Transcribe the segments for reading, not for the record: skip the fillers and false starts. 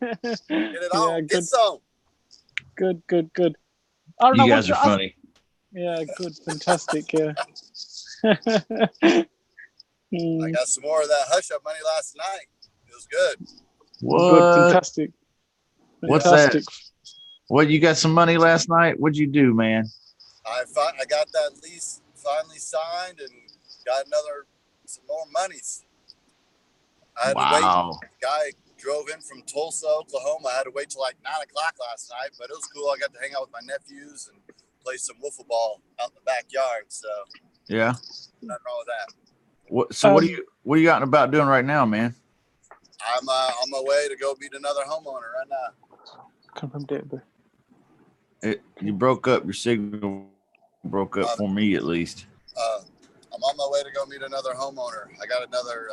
Get it on. Get some. Good. I don't know You what guys are to ask. funny. Yeah, good, fantastic. Yeah. I Mm, got some more of that hush up money last night. It was good. good, What? fantastic, What's that? fantastic. What, you got some money last night? What'd you do, man? I got that lease finally signed and got some more monies. I had to wait. Wow. The guy drove in from Tulsa, Oklahoma. I had to wait till like 9 o'clock last night, but it was cool. I got to hang out with my nephews and play some wiffle ball out in the backyard. So Yeah. nothing wrong with that. So what are you out and about doing right now, man? I'm on my way to go meet another homeowner right now. Confirm date of birth. You broke up. Your signal broke up for me, at least. I'm on my way to go meet another homeowner. I got another.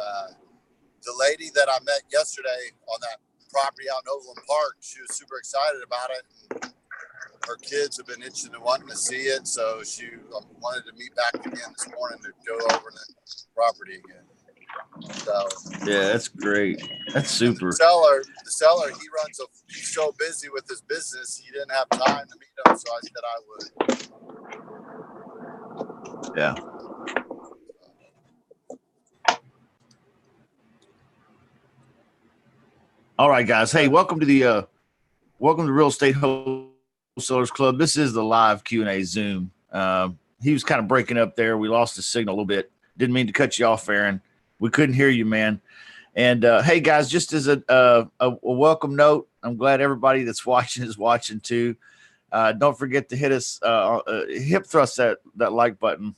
The lady that I met yesterday on that property out in Overland Park, she was super excited about it. And her kids have been itching and wanting to see it, so she wanted to meet back again this morning to go over the property again. So Yeah, that's great. That's super. The seller, he's so busy with his business, he didn't have time to meet him, so I said I would. Yeah. All right, guys. Hey, welcome to Real Estate Wholesalers Club. This is the live Q&A Zoom. He was kind of breaking up there. We lost the signal a little bit. Didn't mean to cut you off, Aaron. We couldn't hear you, man. And hey, guys, just as a welcome note, I'm glad everybody that's watching is watching too. Don't forget to hit us, hip thrust that like button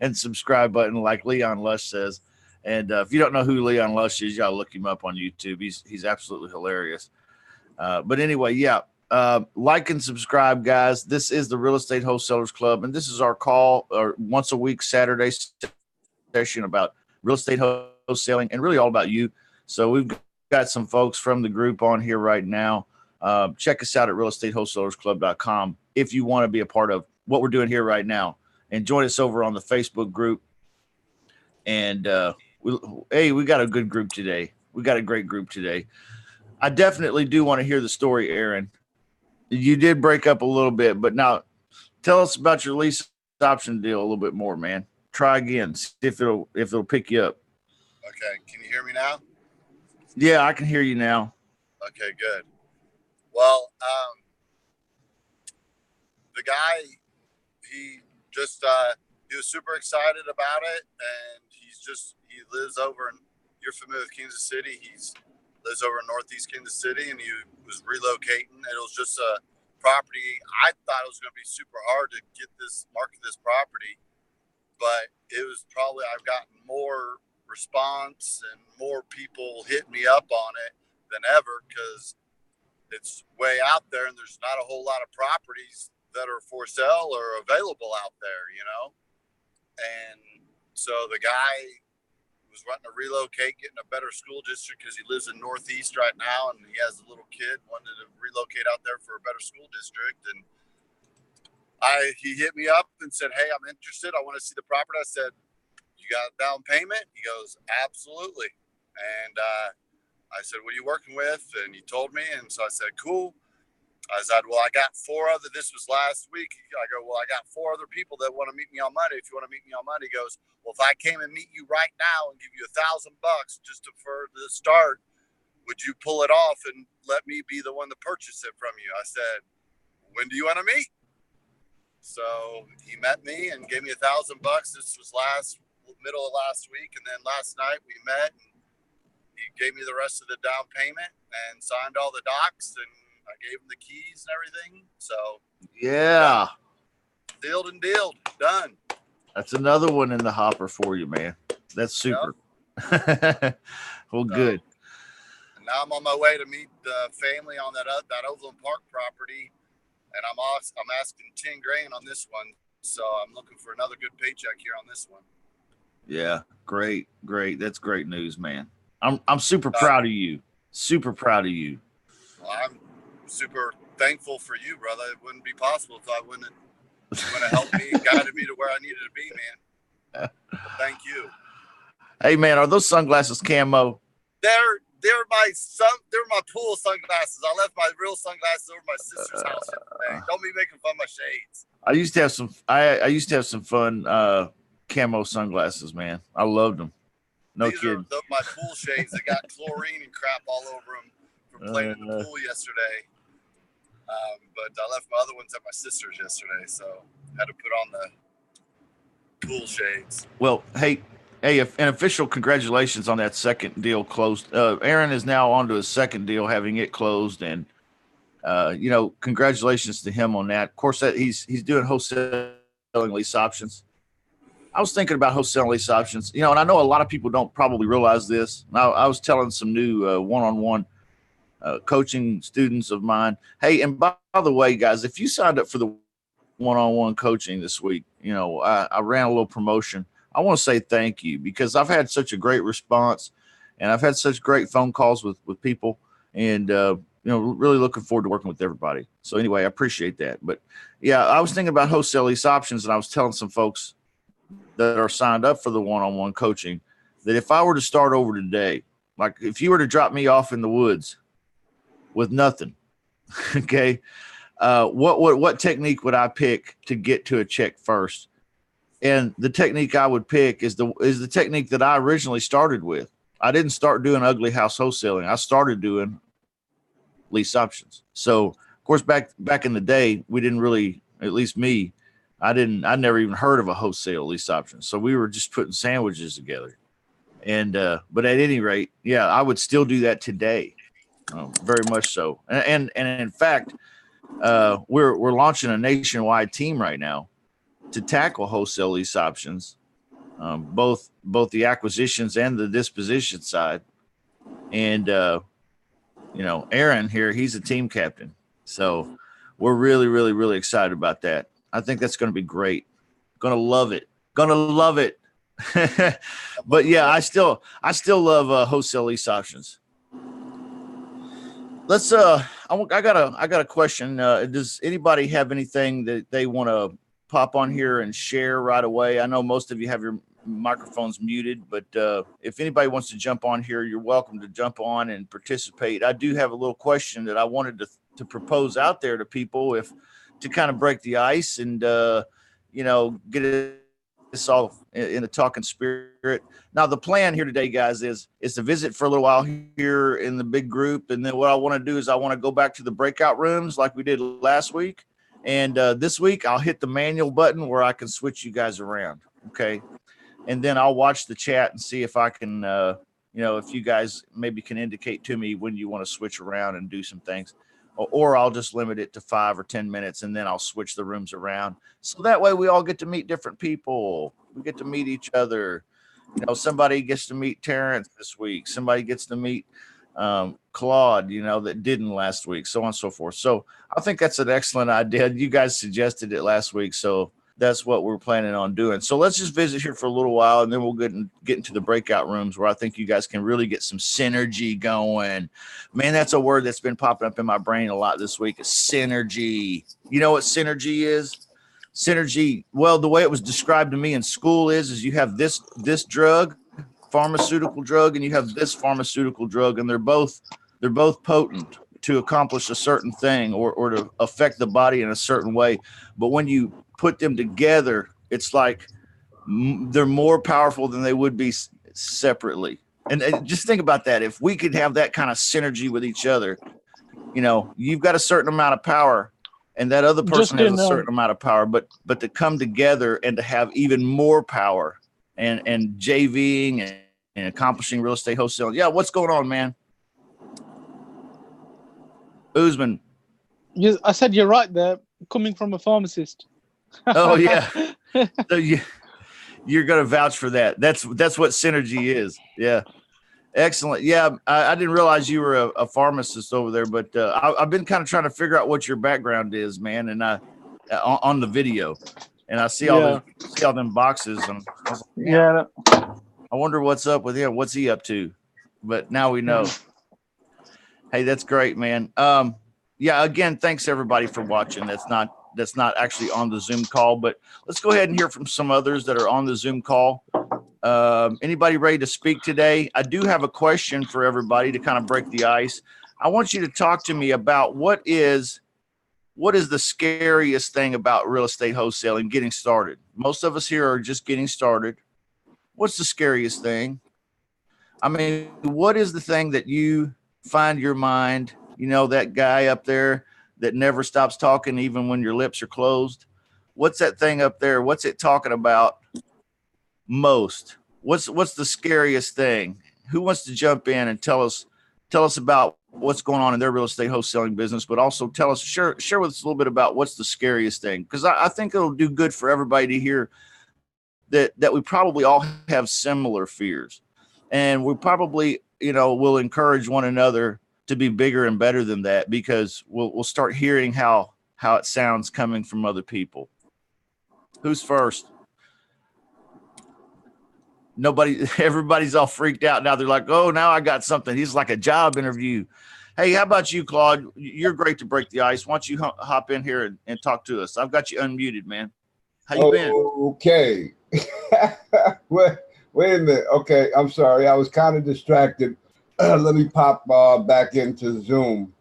and subscribe button, like Leon Lush says. And if you don't know who Leon Lush is, you gotta look him up on YouTube. He's absolutely hilarious. But anyway, yeah, like and subscribe, guys. This is the Real Estate Wholesalers Club, and this is our call or once a week Saturday session about real estate wholesaling and really all about you. So we've got some folks from the group on here right now. Check us out at realestatewholesalersclub.com if you want to be a part of what we're doing here right now, and join us over on the Facebook group. And we got a good group today. We got a great group today. I definitely do want to hear the story, Aaron. You did break up a little bit, but now tell us about your lease option deal a little bit more, man. Try again, see if it'll pick you up. Okay, can you hear me now? Yeah, I can hear you now. Okay, good. Well, the guy, he was super excited about it, and he lives over in, you're familiar with Kansas City. Lives over in Northeast Kansas City, and he was relocating. It was just a property. I thought it was going to be super hard to market this property, but it was probably, I've gotten more response and more people hit me up on it than ever, because it's way out there and there's not a whole lot of properties that are for sale or available out there, and so the guy was wanting to relocate, getting a better school district, because he lives in Northeast right now and he has a little kid, wanted to relocate out there for a better school district. And he hit me up and said, hey, I'm interested. I want to see the property. I said, you got a down payment? He goes, absolutely. And I said, what are you working with? And he told me. And so I said, cool. I said, well, I got this was last week. I go, well, I got 4 other people that want to meet me on Monday. If you want to meet me on Monday, he goes, well, if I came and meet you right now and give you $1,000 just for the start, would you pull it off and let me be the one to purchase it from you? I said, when do you want to meet? So he met me and gave me $1,000. This was middle of last week. And then last night we met and he gave me the rest of the down payment and signed all the docs, and I gave him the keys and everything. So yeah, dealed and dealed, done. That's another one in the hopper for you, man. That's super. Yep. Well, good. And now I'm on my way to meet the family on that Overland Park property, and I'm asking 10 grand on this one. So I'm looking for another good paycheck here on this one. Yeah, great. That's great news, man. I'm super proud of you. Super proud of you. Well, I'm super thankful for you, brother. It wouldn't be possible if I wouldn't have helped me and guided me to where I needed to be, man. Thank you. Hey, man, are those sunglasses camo? They're They were my pool sunglasses. I left my real sunglasses over at my sister's house yesterday. Don't be making fun of my shades. I used to have some fun camo sunglasses, man. I loved them. No These kidding. are my pool shades that got chlorine and crap all over them from playing in the pool yesterday. But I left my other ones at my sister's yesterday, so I had to put on the pool shades. Well, hey, an official congratulations on that second deal closed. Aaron is now on to his second deal, having it closed, and congratulations to him on that. Of course, that he's doing wholesaling lease options. I was thinking about wholesaling lease options, and I know a lot of people don't probably realize this. I was telling some new one-on-one coaching students of mine, hey, and by the way, guys, if you signed up for the one-on-one coaching this week, I ran a little promotion. I want to say thank you because I've had such a great response and I've had such great phone calls with people and, really looking forward to working with everybody. So anyway, I appreciate that. But yeah, I was thinking about wholesale lease options and I was telling some folks that are signed up for the one-on-one coaching that if I were to start over today, like if you were to drop me off in the woods with nothing, okay, what technique would I pick to get to a check first? And the technique I would pick is the technique that I originally started with. I didn't start doing ugly house wholesaling. I started doing lease options. So of course, back in the day, we didn't really, at least me, I never even heard of a wholesale lease option. So we were just putting sandwiches together. And, but at any rate, yeah, I would still do that today. Very much so. And in fact, we're launching a nationwide team right now to tackle wholesale lease options, both the acquisitions and the disposition side. And, Aaron here, he's a team captain. So we're really, really, really excited about that. I think that's going to be great. Going to love it. But yeah, I still love wholesale lease options. Let's I got a question. Does anybody have anything that they want to pop on here and share right away? I know most of you have your microphones muted, but if anybody wants to jump on here, you're welcome to jump on and participate. I do have a little question that I wanted to propose out there to people to kind of break the ice and get this all in a talking spirit. Now, the plan here today, guys, is to visit for a little while here in the big group. And then what I want to do is I want to go back to the breakout rooms like we did last week. And this week I'll hit the manual button where I can switch you guys around. Okay. And then I'll watch the chat and see if I can, if you guys maybe can indicate to me when you want to switch around and do some things. Or I'll just limit it to 5 or 10 minutes and then I'll switch the rooms around. So that way we all get to meet different people. We get to meet each other. Somebody gets to meet Terrence this week. Somebody gets to meet Claude, that didn't last week, so on and so forth. So I think that's an excellent idea. You guys suggested it last week. So that's what we're planning on doing. So let's just visit here for a little while and then we'll get into the breakout rooms where I think you guys can really get some synergy going. Man, that's a word that's been popping up in my brain a lot this week is synergy. You know what synergy is? Synergy, well, the way it was described to me in school is you have this drug, pharmaceutical drug, and you have this pharmaceutical drug, and they're both potent to accomplish a certain thing or to affect the body in a certain way. But when you put them together, it's like they're more powerful than they would be separately. And just think about that. If we could have that kind of synergy with each other, you've got a certain amount of power and that other person has a certain amount of power, but to come together and to have even more power and JVing and accomplishing real estate wholesaling. Yeah. What's going on, man? Usman. I said you're right there, coming from a pharmacist. Oh yeah. So you're going to vouch for that. That's what synergy is. Yeah. Excellent. Yeah. I didn't realize you were a pharmacist over there, but I've been kind of trying to figure out what your background is, man. And on the video and I see all them boxes and I was like, I wonder what's up with him. What's he up to? But now we know. Hey, that's great, man. Again, thanks everybody for watching. That's not actually on the Zoom call, but let's go ahead and hear from some others that are on the Zoom call. Anybody ready to speak today? I do have a question for everybody to kind of break the ice. I want you to talk to me about what is the scariest thing about real estate wholesaling, getting started. Most of us here are just getting started. What's the scariest thing? I mean, what is the thing that you find your mind, that guy up there that never stops talking even when your lips are closed? What's that thing up there? What's it talking about most? What's the scariest thing? Who wants to jump in and tell us about what's going on in their real estate wholesaling business, but also share with us a little bit about what's the scariest thing? Because I think it'll do good for everybody to hear that we probably all have similar fears, and we probably will encourage one another to be bigger and better than that, because we'll start hearing how it sounds coming from other people. Who's first? Nobody. Everybody's all freaked out now. They're like, oh, now I got something. He's like a job interview. Hey, how about you, Claude? You're great to break the ice. Why don't you hop in here and talk to us? I've got you unmuted, man. How you been? Okay. Wait a minute. Okay, I'm sorry. I was kind of distracted. Let me pop back into Zoom.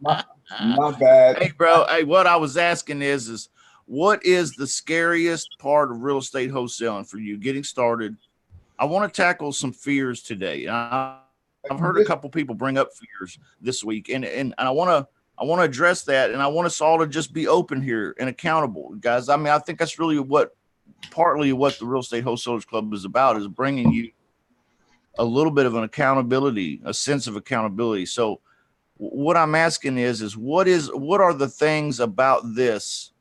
my bad. Hey, bro. Hey, what I was asking is what is the scariest part of real estate wholesaling for you getting started? I want to tackle some fears today. I've heard a couple people bring up fears this week, and I want to address that, and I want us all to just be open here and accountable, guys. I mean, I think that's really partly what the Real Estate Wholesalers Club is about, is bringing you a little bit of an accountability, a sense of accountability. So what I'm asking is what are the things about this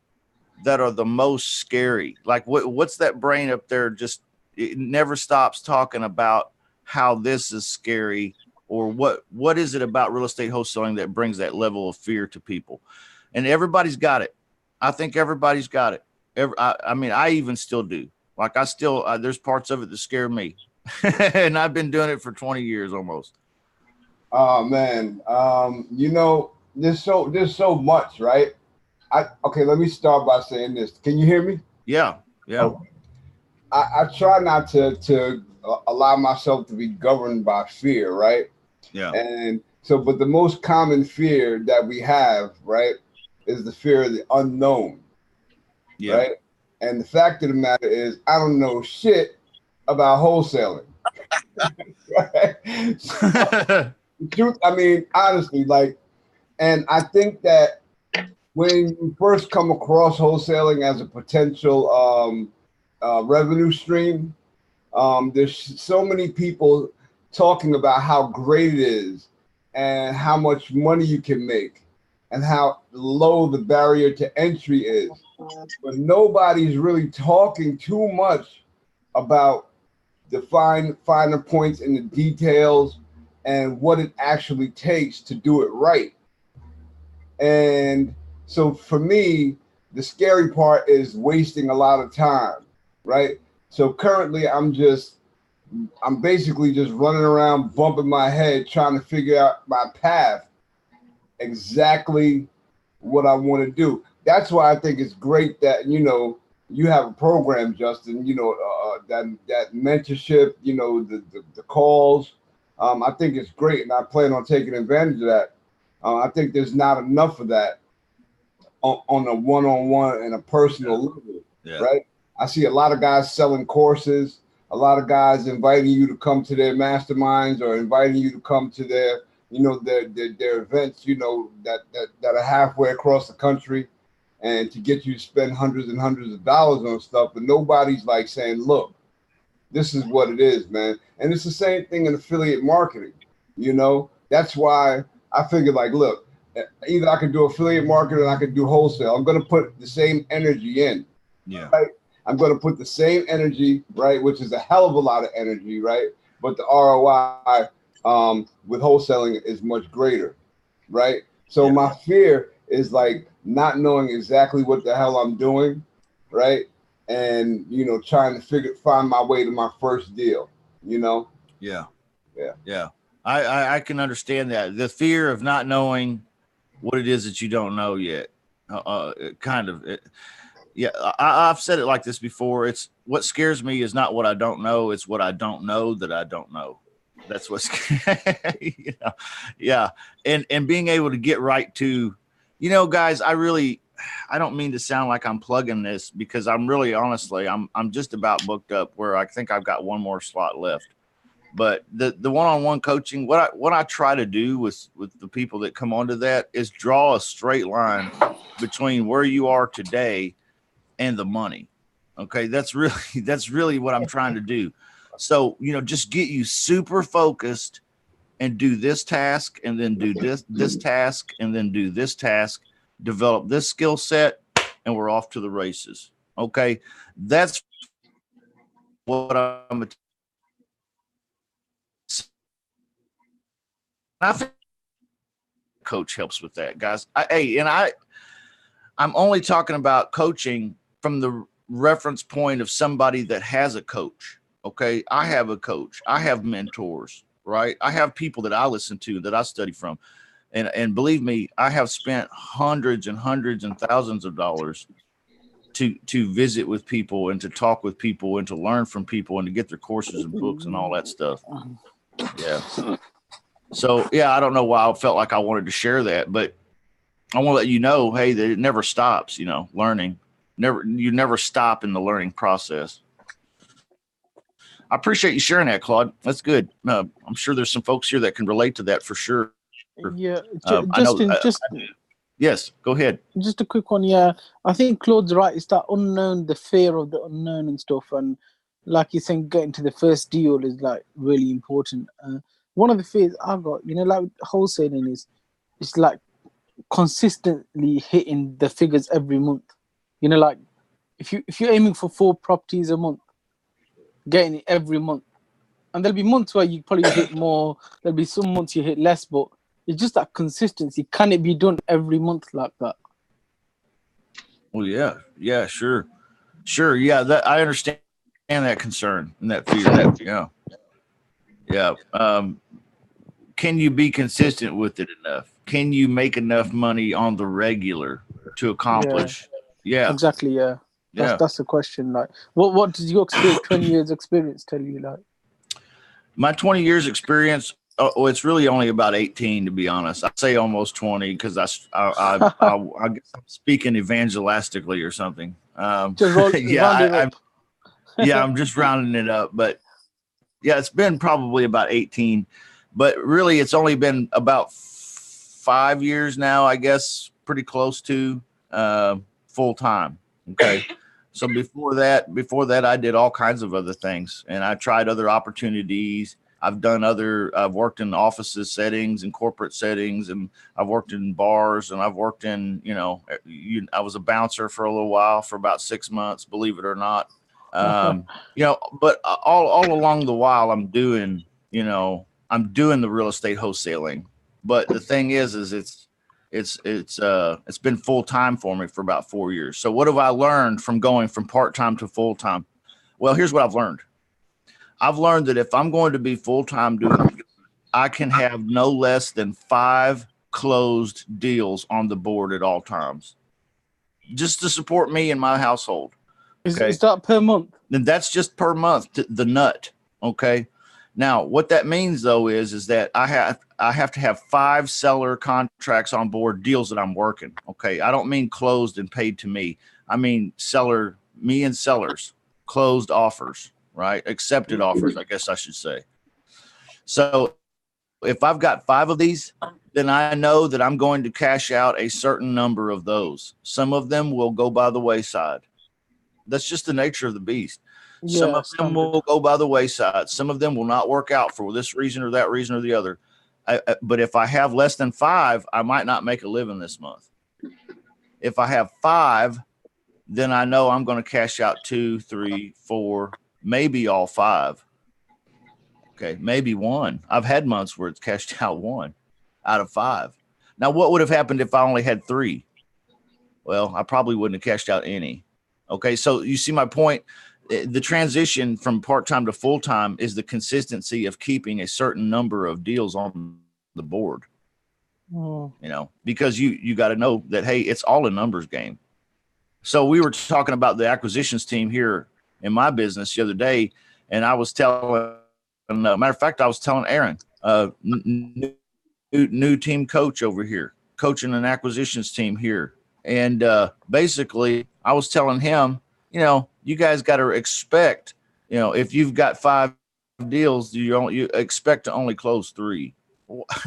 that are the most scary? Like what's that brain up there, just it never stops talking about how this is scary, or what is it about real estate wholesaling that brings that level of fear to people? And everybody's got it. I think everybody's got it. I mean, I even still do. Like there's parts of it that scare me, and I've been doing it for 20 years almost. Oh man, there's so much, right? Okay, let me start by saying this. Can you hear me? Yeah. Okay. I try not to allow myself to be governed by fear, right? Yeah. And so, but the most common fear that we have, right, is the fear of the unknown. Yeah. Right. And the fact of the matter is, I don't know shit about wholesaling. Right? So, the truth, I mean, honestly, and I think that when you first come across wholesaling as a potential revenue stream, there's so many people talking about how great it is and how much money you can make and how low the barrier to entry is. But nobody's really talking too much about the finer points in the details and what it actually takes to do it right. And so for me, the scary part is wasting a lot of time, right? So currently I'm basically just running around bumping my head trying to figure out my path, exactly what I want to do. That's why I think it's great that, you have a program, Justin, that mentorship, the calls. I think it's great, and I plan on taking advantage of that. I think there's not enough of that on a one-on-one and a personal level, right? I see a lot of guys selling courses, a lot of guys inviting you to come to their masterminds or inviting you to come to their events, that are halfway across the country, and to get you to spend hundreds and hundreds of dollars on stuff. But nobody's like saying, look, this is what it is, man. And it's the same thing in affiliate marketing. That's why I figured, like, look, either I could do affiliate marketing or I could do wholesale. I'm going to put the same energy in. Yeah. Right? I'm going to put the same energy, right, which is a hell of a lot of energy, right? But the ROI with wholesaling is much greater, right? So my fear is like not knowing exactly what the hell I'm doing, right? And, trying to find my way to my first deal, Yeah. I can understand that. The fear of not knowing what it is that you don't know yet. Yeah, I've said it like this before. It's what scares me is not what I don't know. It's what I don't know that I don't know. That's what's, you know, yeah. And being able to get right to, you know, guys, I don't mean to sound like I'm plugging this because I'm really, honestly, I'm just about booked up where I think I've got one more slot left. But the one-on-one coaching, what I try to do with the people that come onto that is draw a straight line between where you are today and the money. Okay. That's really what I'm trying to do. So, you know, just get you super focused and do this task and then do this task and then do this task, develop this skill set, and we're off to the races. Okay. That's what I think coach helps with that, guys. I'm only talking about coaching from the reference point of somebody that has a coach. Okay. I have a coach. I have mentors, right? I have people that I listen to, that I study from. And believe me, I have spent hundreds and thousands of dollars to visit with people and to talk with people and to learn from people and to get their courses and books and all that stuff. Yeah. So, yeah, I don't know why I felt like I wanted to share that, but I want to let you know, hey, that it never stops, you know, learning. You never stop in the learning process. I appreciate you sharing that, Claude. That's good. I'm sure there's some folks here that can relate to that for sure. Yeah, Yes, go ahead. Just a quick one. Yeah, I think Claude's right. It's that unknown, the fear of the unknown and stuff. And like you're saying, getting to the first deal is like really important. One of the fears I've got, you know, like wholesaling is, it's like consistently hitting the figures every month. You know, like if you're aiming for 4 properties a month, getting it every month, and there'll be months where you probably hit more. There'll be some months you hit less, but it's just that consistency. Can it be done every month like that? Well, yeah, sure, yeah. That I understand that concern and that fear. Yeah. Can you be consistent with it enough? Can you make enough money on the regular to accomplish? Yeah, exactly. Yeah, that's the question. Like, what does your experience, 20 years experience, tell you? Like, my 20 years experience. Oh, it's really only about 18, to be honest. I say almost 20 because I guess I'm speaking evangelistically or something. round it up. I'm just rounding it up, but yeah, it's been probably about 18, but really it's only been about 5 years now, I guess, pretty close to full time. Okay. So before that, I did all kinds of other things and I tried other opportunities. I've worked in offices settings and corporate settings, and I've worked in bars, and I've worked in, I was a bouncer for a little while, for about 6 months, believe it or not. But all along the while I'm doing the real estate wholesaling. But the thing is it's been full time for me for about 4 years. So what have I learned from going from part-time to full-time? Well, here's what I've learned. I've learned that if I'm going to be full-time doing it, I can have no less than 5 closed deals on the board at all times, just to support me and my household. Okay. Is that per month? Then that's just per month, the nut. Okay. Now, what that means though is that I have to have 5 seller contracts on board, deals that I'm working. Okay. I don't mean closed and paid to me. I mean me and sellers, closed offers, right? Accepted offers, I guess I should say. So if I've got 5 of these, then I know that I'm going to cash out a certain number of those. Some of them will go by the wayside. That's just the nature of the beast. Yeah, some of them will go by the wayside. Some of them will not work out for this reason or that reason or the other. But if I have less than 5, I might not make a living this month. If I have 5, then I know I'm going to cash out 2, 3, 4, maybe all 5. Okay, maybe 1. I've had months where it's cashed out 1 out of 5. Now, what would have happened if I only had 3? Well, I probably wouldn't have cashed out any. Okay, so you see my point. The transition from part-time to full-time is the consistency of keeping a certain number of deals on the board. Because you got to know that, hey, it's all a numbers game. So we were talking about the acquisitions team here in my business the other day, and I was telling, matter of fact, I was telling Aaron, new team coach over here, coaching an acquisitions team here. And basically, I was telling him, you guys got to expect, if you've got 5 deals, you expect to only close 3.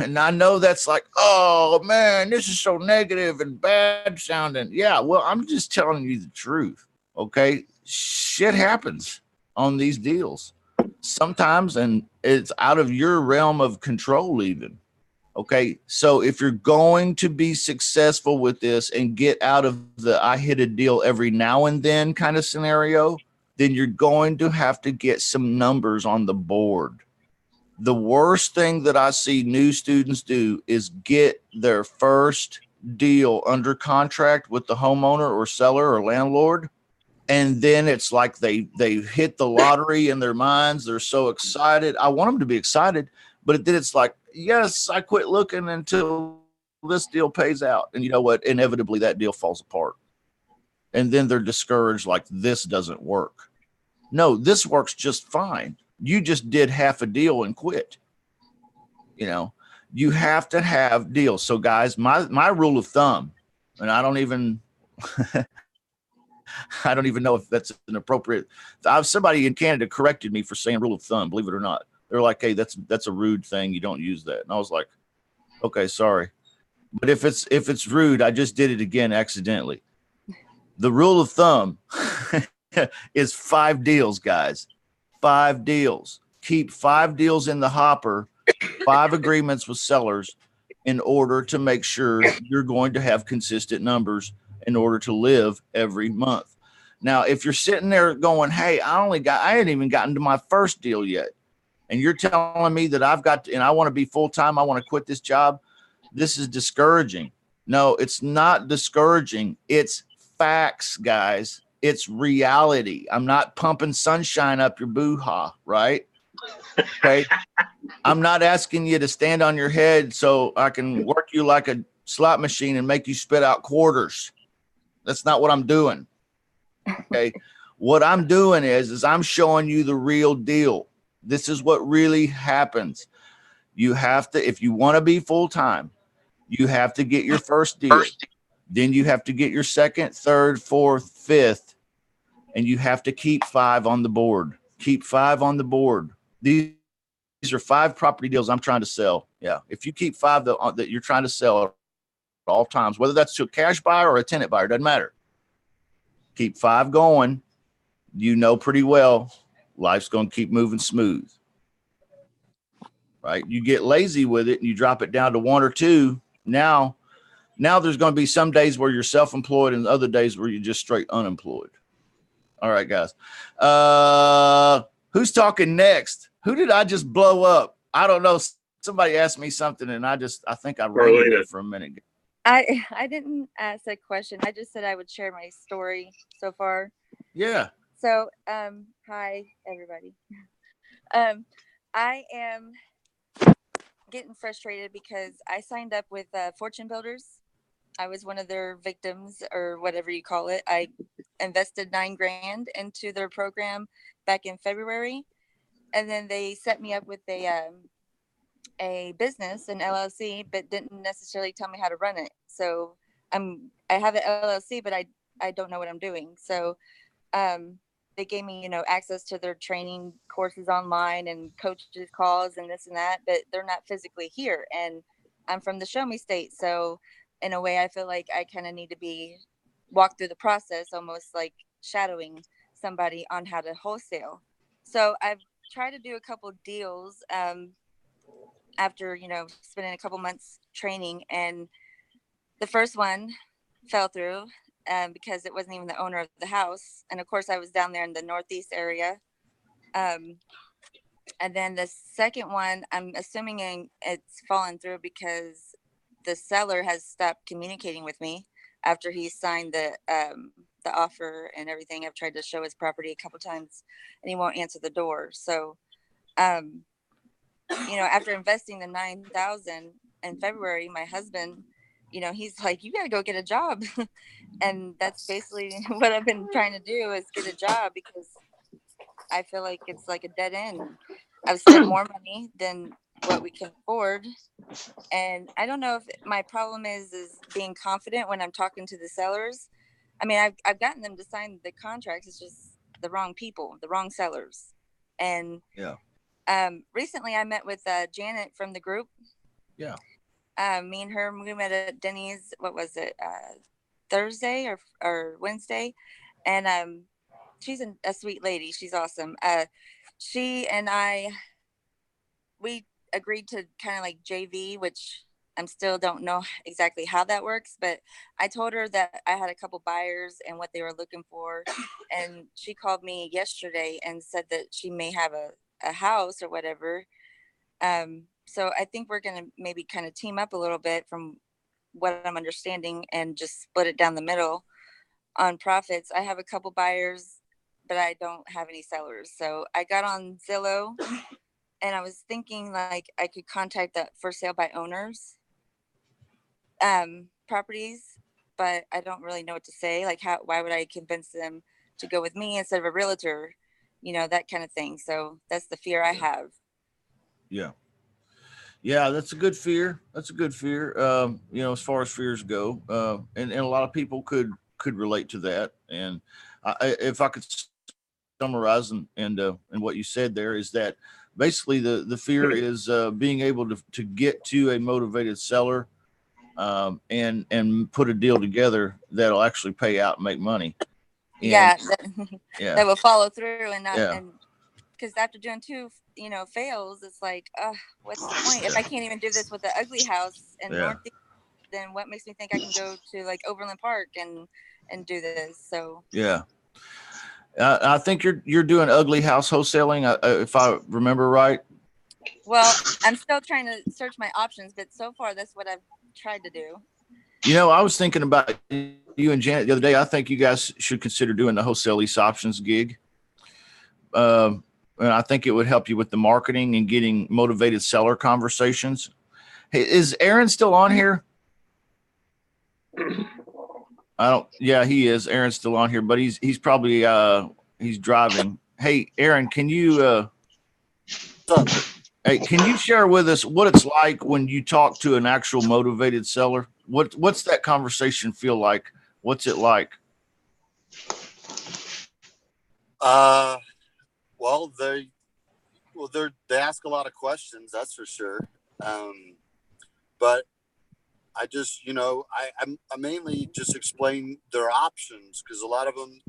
And I know that's like, oh man, this is so negative and bad sounding. Yeah, well, I'm just telling you the truth. Okay, shit happens on these deals sometimes, and it's out of your realm of control even. Okay, so if you're going to be successful with this and get out of the I hit a deal every now and then kind of scenario, then you're going to have to get some numbers on the board. The worst thing that I see new students do is get their first deal under contract with the homeowner or seller or landlord. And then it's like they hit the lottery in their minds. They're so excited. I want them to be excited, but then it's like, yes, I quit looking until this deal pays out. And you know what? Inevitably that deal falls apart. And then they're discouraged, like this doesn't work. No, this works just fine. You just did half a deal and quit. You have to have deals. So guys, my rule of thumb, and I don't even know if that's an appropriate. Somebody in Canada corrected me for saying rule of thumb, believe it or not. They're like, hey, that's a rude thing. You don't use that. And I was like, okay, sorry. But if it's rude, I just did it again accidentally. The rule of thumb is 5 deals, guys. 5 deals. Keep 5 deals in the hopper, 5 agreements with sellers in order to make sure you're going to have consistent numbers in order to live every month. Now, if you're sitting there going, hey, I hadn't even gotten to my first deal yet, and you're telling me that I've got to, and I want to be full-time, I want to quit this job, this is discouraging. No, it's not discouraging. It's facts, guys. It's reality. I'm not pumping sunshine up your boo-ha, right? Okay. I'm not asking you to stand on your head so I can work you like a slot machine and make you spit out quarters. That's not what I'm doing. Okay. What I'm doing is I'm showing you the real deal. This is what really happens. You have to, if you want to be full-time, you have to get your first deal. Then you have to get your second, third, fourth, fifth, and you have to keep 5 on the board. Keep 5 on the board. These are 5 property deals I'm trying to sell. Yeah. If you keep 5 that you're trying to sell at all times, whether that's to a cash buyer or a tenant buyer, doesn't matter. Keep 5 going. Pretty well life's going to keep moving smooth. Right? You get lazy with it and you drop it down to 1 or 2. Now there's going to be some days where you're self-employed and other days where you're just straight unemployed. All right, guys. Who's talking next? Who did I just blow up? I don't know. Somebody asked me something and I think I ran it for a minute. I didn't ask a question. I just said I would share my story so far. Yeah. So, hi everybody. I am getting frustrated because I signed up with Fortune Builders. I was one of their victims or whatever you call it. I invested $9,000 into their program back in February. And then they set me up with a business, an LLC, but didn't necessarily tell me how to run it. So I have an LLC, but I don't know what I'm doing. So they gave me, access to their training courses online and coaches calls and this and that, but they're not physically here. And I'm from the Show Me State. So in a way, I feel like I kind of need to be walked through the process, almost like shadowing somebody on how to wholesale. So I've tried to do a couple deals after, spending a couple months training. And the first one fell through because it wasn't even the owner of the house. And of course, I was down there in the Northeast area. And then the second one, I'm assuming it's fallen through because the seller has stopped communicating with me after he signed the offer and everything. I've tried to show his property a couple times and he won't answer the door. So, after investing the $9,000 in February, my husband he's like, you got to go get a job. And that's basically what I've been trying to do, is get a job, because I feel like it's like a dead end. I've spent more money than what we can afford. And I don't know if my problem is being confident when I'm talking to the sellers. I mean, I've gotten them to sign the contracts. It's just the wrong people, the wrong sellers. And Yeah. Recently I met with Janet from the group. Yeah. Me and her, we met at Denny's. What was it? Thursday or Wednesday. And she's a sweet lady. She's awesome. She and we agreed to kind of like JV, which I'm still don't know exactly how that works, but I told her that I had a couple buyers and what they were looking for. And she called me yesterday and said that she may have a house or whatever. So I think we're going to maybe kind of team up a little bit from what I'm understanding, and just split it down the middle on profits. I have a couple buyers, but I don't have any sellers. So I got on Zillow, and I was thinking like I could contact the for sale by owners properties, but I don't really know what to say. Like, why would I convince them to go with me instead of a realtor? That kind of thing. So that's the fear I have. Yeah. Yeah, that's a good fear. That's a good fear. As far as fears go, and a lot of people could relate to that. And if I could summarize and what you said there, is that basically the fear is being able to get to a motivated seller, and put a deal together that'll actually pay out and make money. And, yeah, yeah, that will follow through, and not yeah. and because after doing two fails, it's like, what's the point if I can't even do this with the ugly house in Northeast? Then what makes me think I can go to like Overland Park and do this? So Yeah. I think you're doing ugly house wholesaling, if I remember right. Well, I'm still trying to search my options, but so far that's what I've tried to do. I was thinking about you and Janet the other day. I think you guys should consider doing the wholesale lease options gig. And I think it would help you with the marketing and getting motivated seller conversations. Hey, is Aaron still on here? Yeah, he is. Aaron's still on here, but he's probably he's driving. Hey, Aaron, can you can you share with us what it's like when you talk to an actual motivated seller? What's that conversation feel like? What's it like? Well, they ask a lot of questions, that's for sure. But I just, I mainly just explain their options, because a lot of them,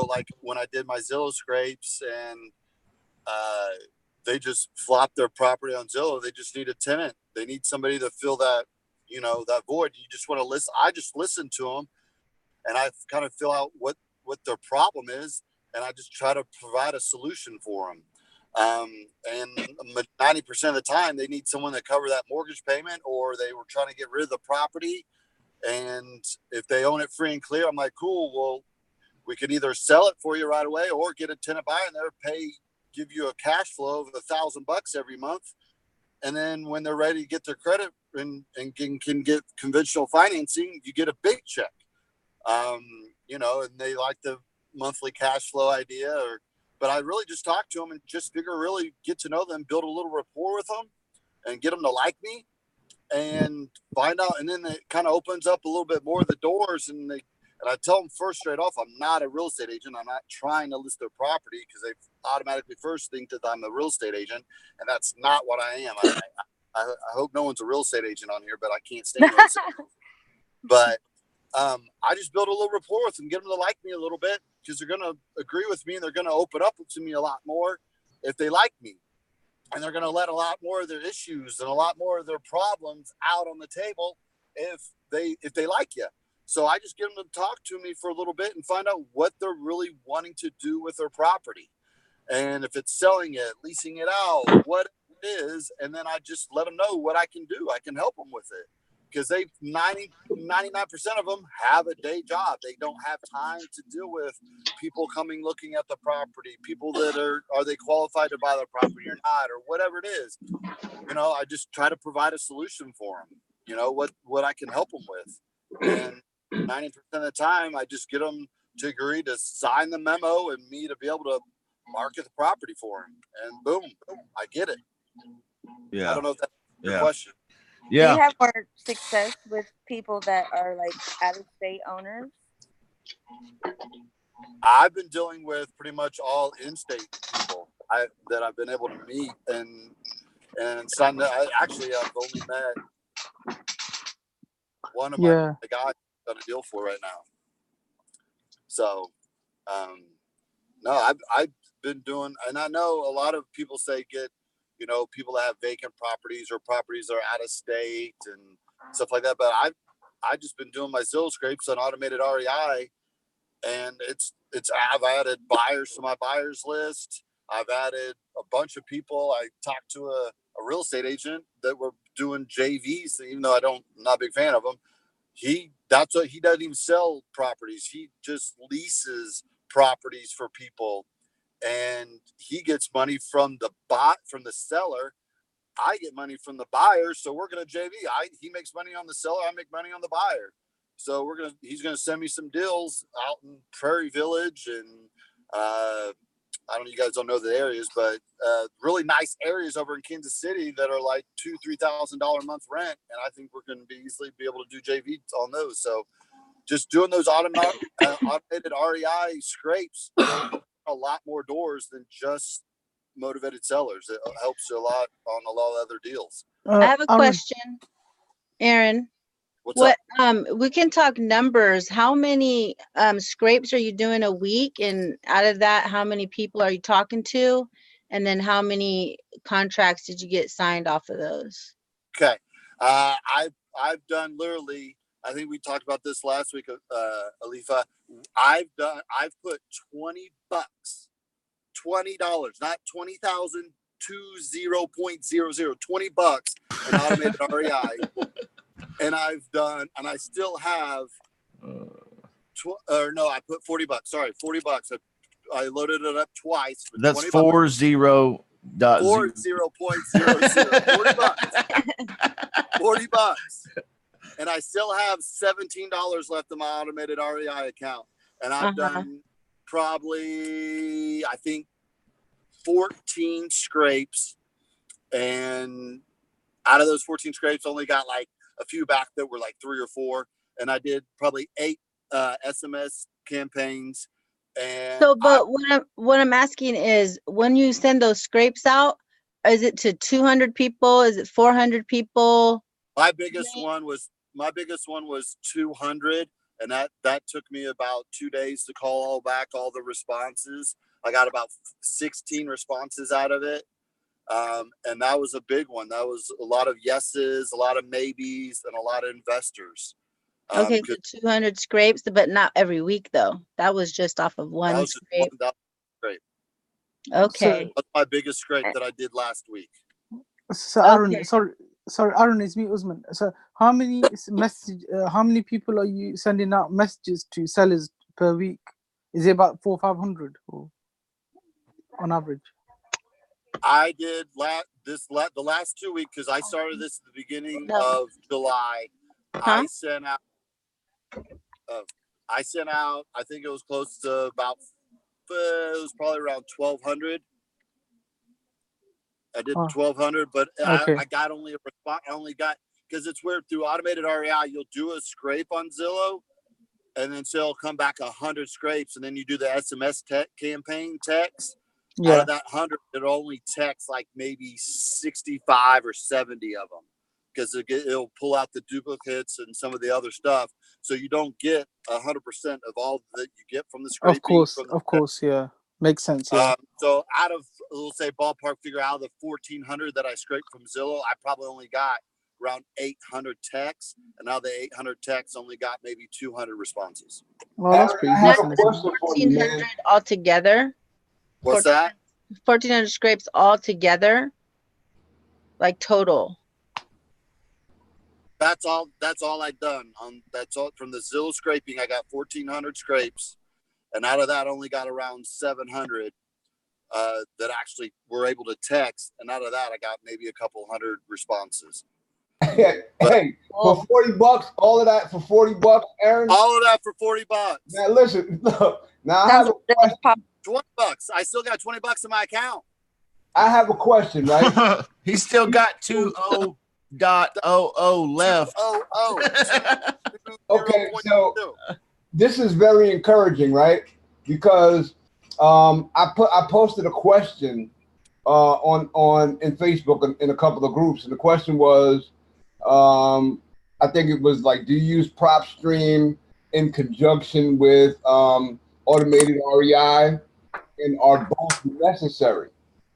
like when I did my Zillow scrapes, and they just flopped their property on Zillow. They just need a tenant. They need somebody to fill that, that void. You just want to listen. I just listen to them, and I kind of fill out what their problem is, and I just try to provide a solution for them. And 90% of the time, they need someone to cover that mortgage payment, or they were trying to get rid of the property. And if they own it free and clear, I'm like, cool. Well, we could either sell it for you right away, or get a tenant buyer and they'll give you a cash flow of $1,000 every month. And then when they're ready to get their credit and can get conventional financing, you get a big check. And they like the monthly cash flow idea, but I really just talk to them and just really get to know them, build a little rapport with them, and get them to like me, and find out. And then it kind of opens up a little bit more of the doors, and I tell them first straight off, I'm not a real estate agent. I'm not trying to list their property, because they automatically first think that I'm a real estate agent, and that's not what I am. I hope no one's a real estate agent on here, but I can't stand real estate. But I just build a little rapport with them, get them to like me a little bit, because they're going to agree with me, and they're going to open up to me a lot more if they like me. And they're going to let a lot more of their issues and a lot more of their problems out on the table if they like you. So I just get them to talk to me for a little bit and find out what they're really wanting to do with their property. And if it's selling it, leasing it out, what it is. And then I just let them know what I can do. I can help them with it. Because 99% of them have a day job. They don't have time to deal with people coming looking at the property, people that are they qualified to buy the property or not, or whatever it is. I just try to provide a solution for them. you know, what I can help them with. And 90% of the time, I just get them to agree to sign the memo and me to be able to market the property for them. And boom, I get it. Yeah. I don't know if that's your Yeah. question. Yeah. Do you have more success with people that are like out of state owners? I've been dealing with pretty much all in-state people that I've been able to meet and sign. Actually, I've only met one of the guys I've got a deal for right now. So, no, I've been doing, and I know a lot of people say you know, people that have vacant properties or properties that are out of state and stuff like that. But I've just been doing my Zillow scrapes on automated REI, and I've added buyers to my buyers list. I've added a bunch of people. I talked to a real estate agent that were doing JVs, even though I'm not a big fan of them. He doesn't even sell properties. He just leases properties for people, and he gets money from the seller. I get money from the buyer, so we're gonna JV. He makes money on the seller, I make money on the buyer. So he's gonna send me some deals out in Prairie Village, and I don't know, you guys don't know the areas, but really nice areas over in Kansas City that are like $2,000-$3,000 a month rent, and I think we're going to easily be able to do JV on those. So just doing those automated REI scrapes will open a lot more doors than just motivated sellers. It helps you a lot on a lot of other deals. I have a question, Aaron. What's up? We can talk numbers. How many scrapes are you doing a week? And out of that, how many people are you talking to? And then how many contracts did you get signed off of those? Okay. I've done literally, I think we talked about this last week, Alifa. I've put $20, not 20,000, 20.00, $20 in automated REI. And I still have, I put $40. Sorry, $40. I loaded it up twice. That's 40.00. $40. $40. And I still have $17 left in my automated REI account. And I've done probably, I think, 14 scrapes. And out of those 14 scrapes, only got like a few back that were like 3 or 4. And I did probably 8 SMS campaigns. And so, but what I'm asking is, when you send those scrapes out, is it to 200 people? Is it 400 people? My biggest one was 200, and that took me about 2 days to call back all the responses. I got about 16 responses out of it, and that was a big one. That was a lot of yeses, a lot of maybes, and a lot of investors. Okay, so 200 scrapes, but not every week though. That was just off of one scrape. Scrape. Okay. That's my biggest scrape that I did last week. So Aaron, sorry, Aaron, it's me, Usman. So how many how many people are you sending out messages to sellers per week? Is it about 400 or 500 on average? I did the last 2 weeks, because I started this at the beginning of July. I sent out, I think it was close to about, it was probably around 1,200. I did 1,200, but I got only a response. I only got, because it's weird, through automated REI, you'll do a scrape on Zillow, and then so it'll come back 100 scrapes, and then you do the SMS campaign text. Yeah. Out of that 100, it'll only text like maybe 65 or 70 of them, because it'll pull out the duplicates and some of the other stuff. So you don't get 100% of all that you get from the scraping. Of course, yeah. Makes sense, yeah. So out of, we'll say ballpark figure, out of the 1,400 that I scraped from Zillow, I probably only got around 800 texts, and out of the 800 texts, only got maybe 200 responses. Well, that's pretty decent. 1,400 altogether. What's that? 1,400 scrapes altogether, like total. That's all I've done. That's all from the Zillow scraping. I got 1,400 scrapes, and out of that, I only got around 700 that actually were able to text. And out of that, I got maybe a couple hundred responses. Hey, Oh. for $40, all of that for $40, Aaron. All of that for $40. Now listen, look. Now Sounds like a pop. $20. I still got $20 in my account. I have a question, right? He's still got 20.00 left. Okay, so this is very encouraging, right? Because I posted a question on in Facebook in a couple of groups, and the question was, I think it was like, do you use PropStream in conjunction with automated REI, and are both necessary,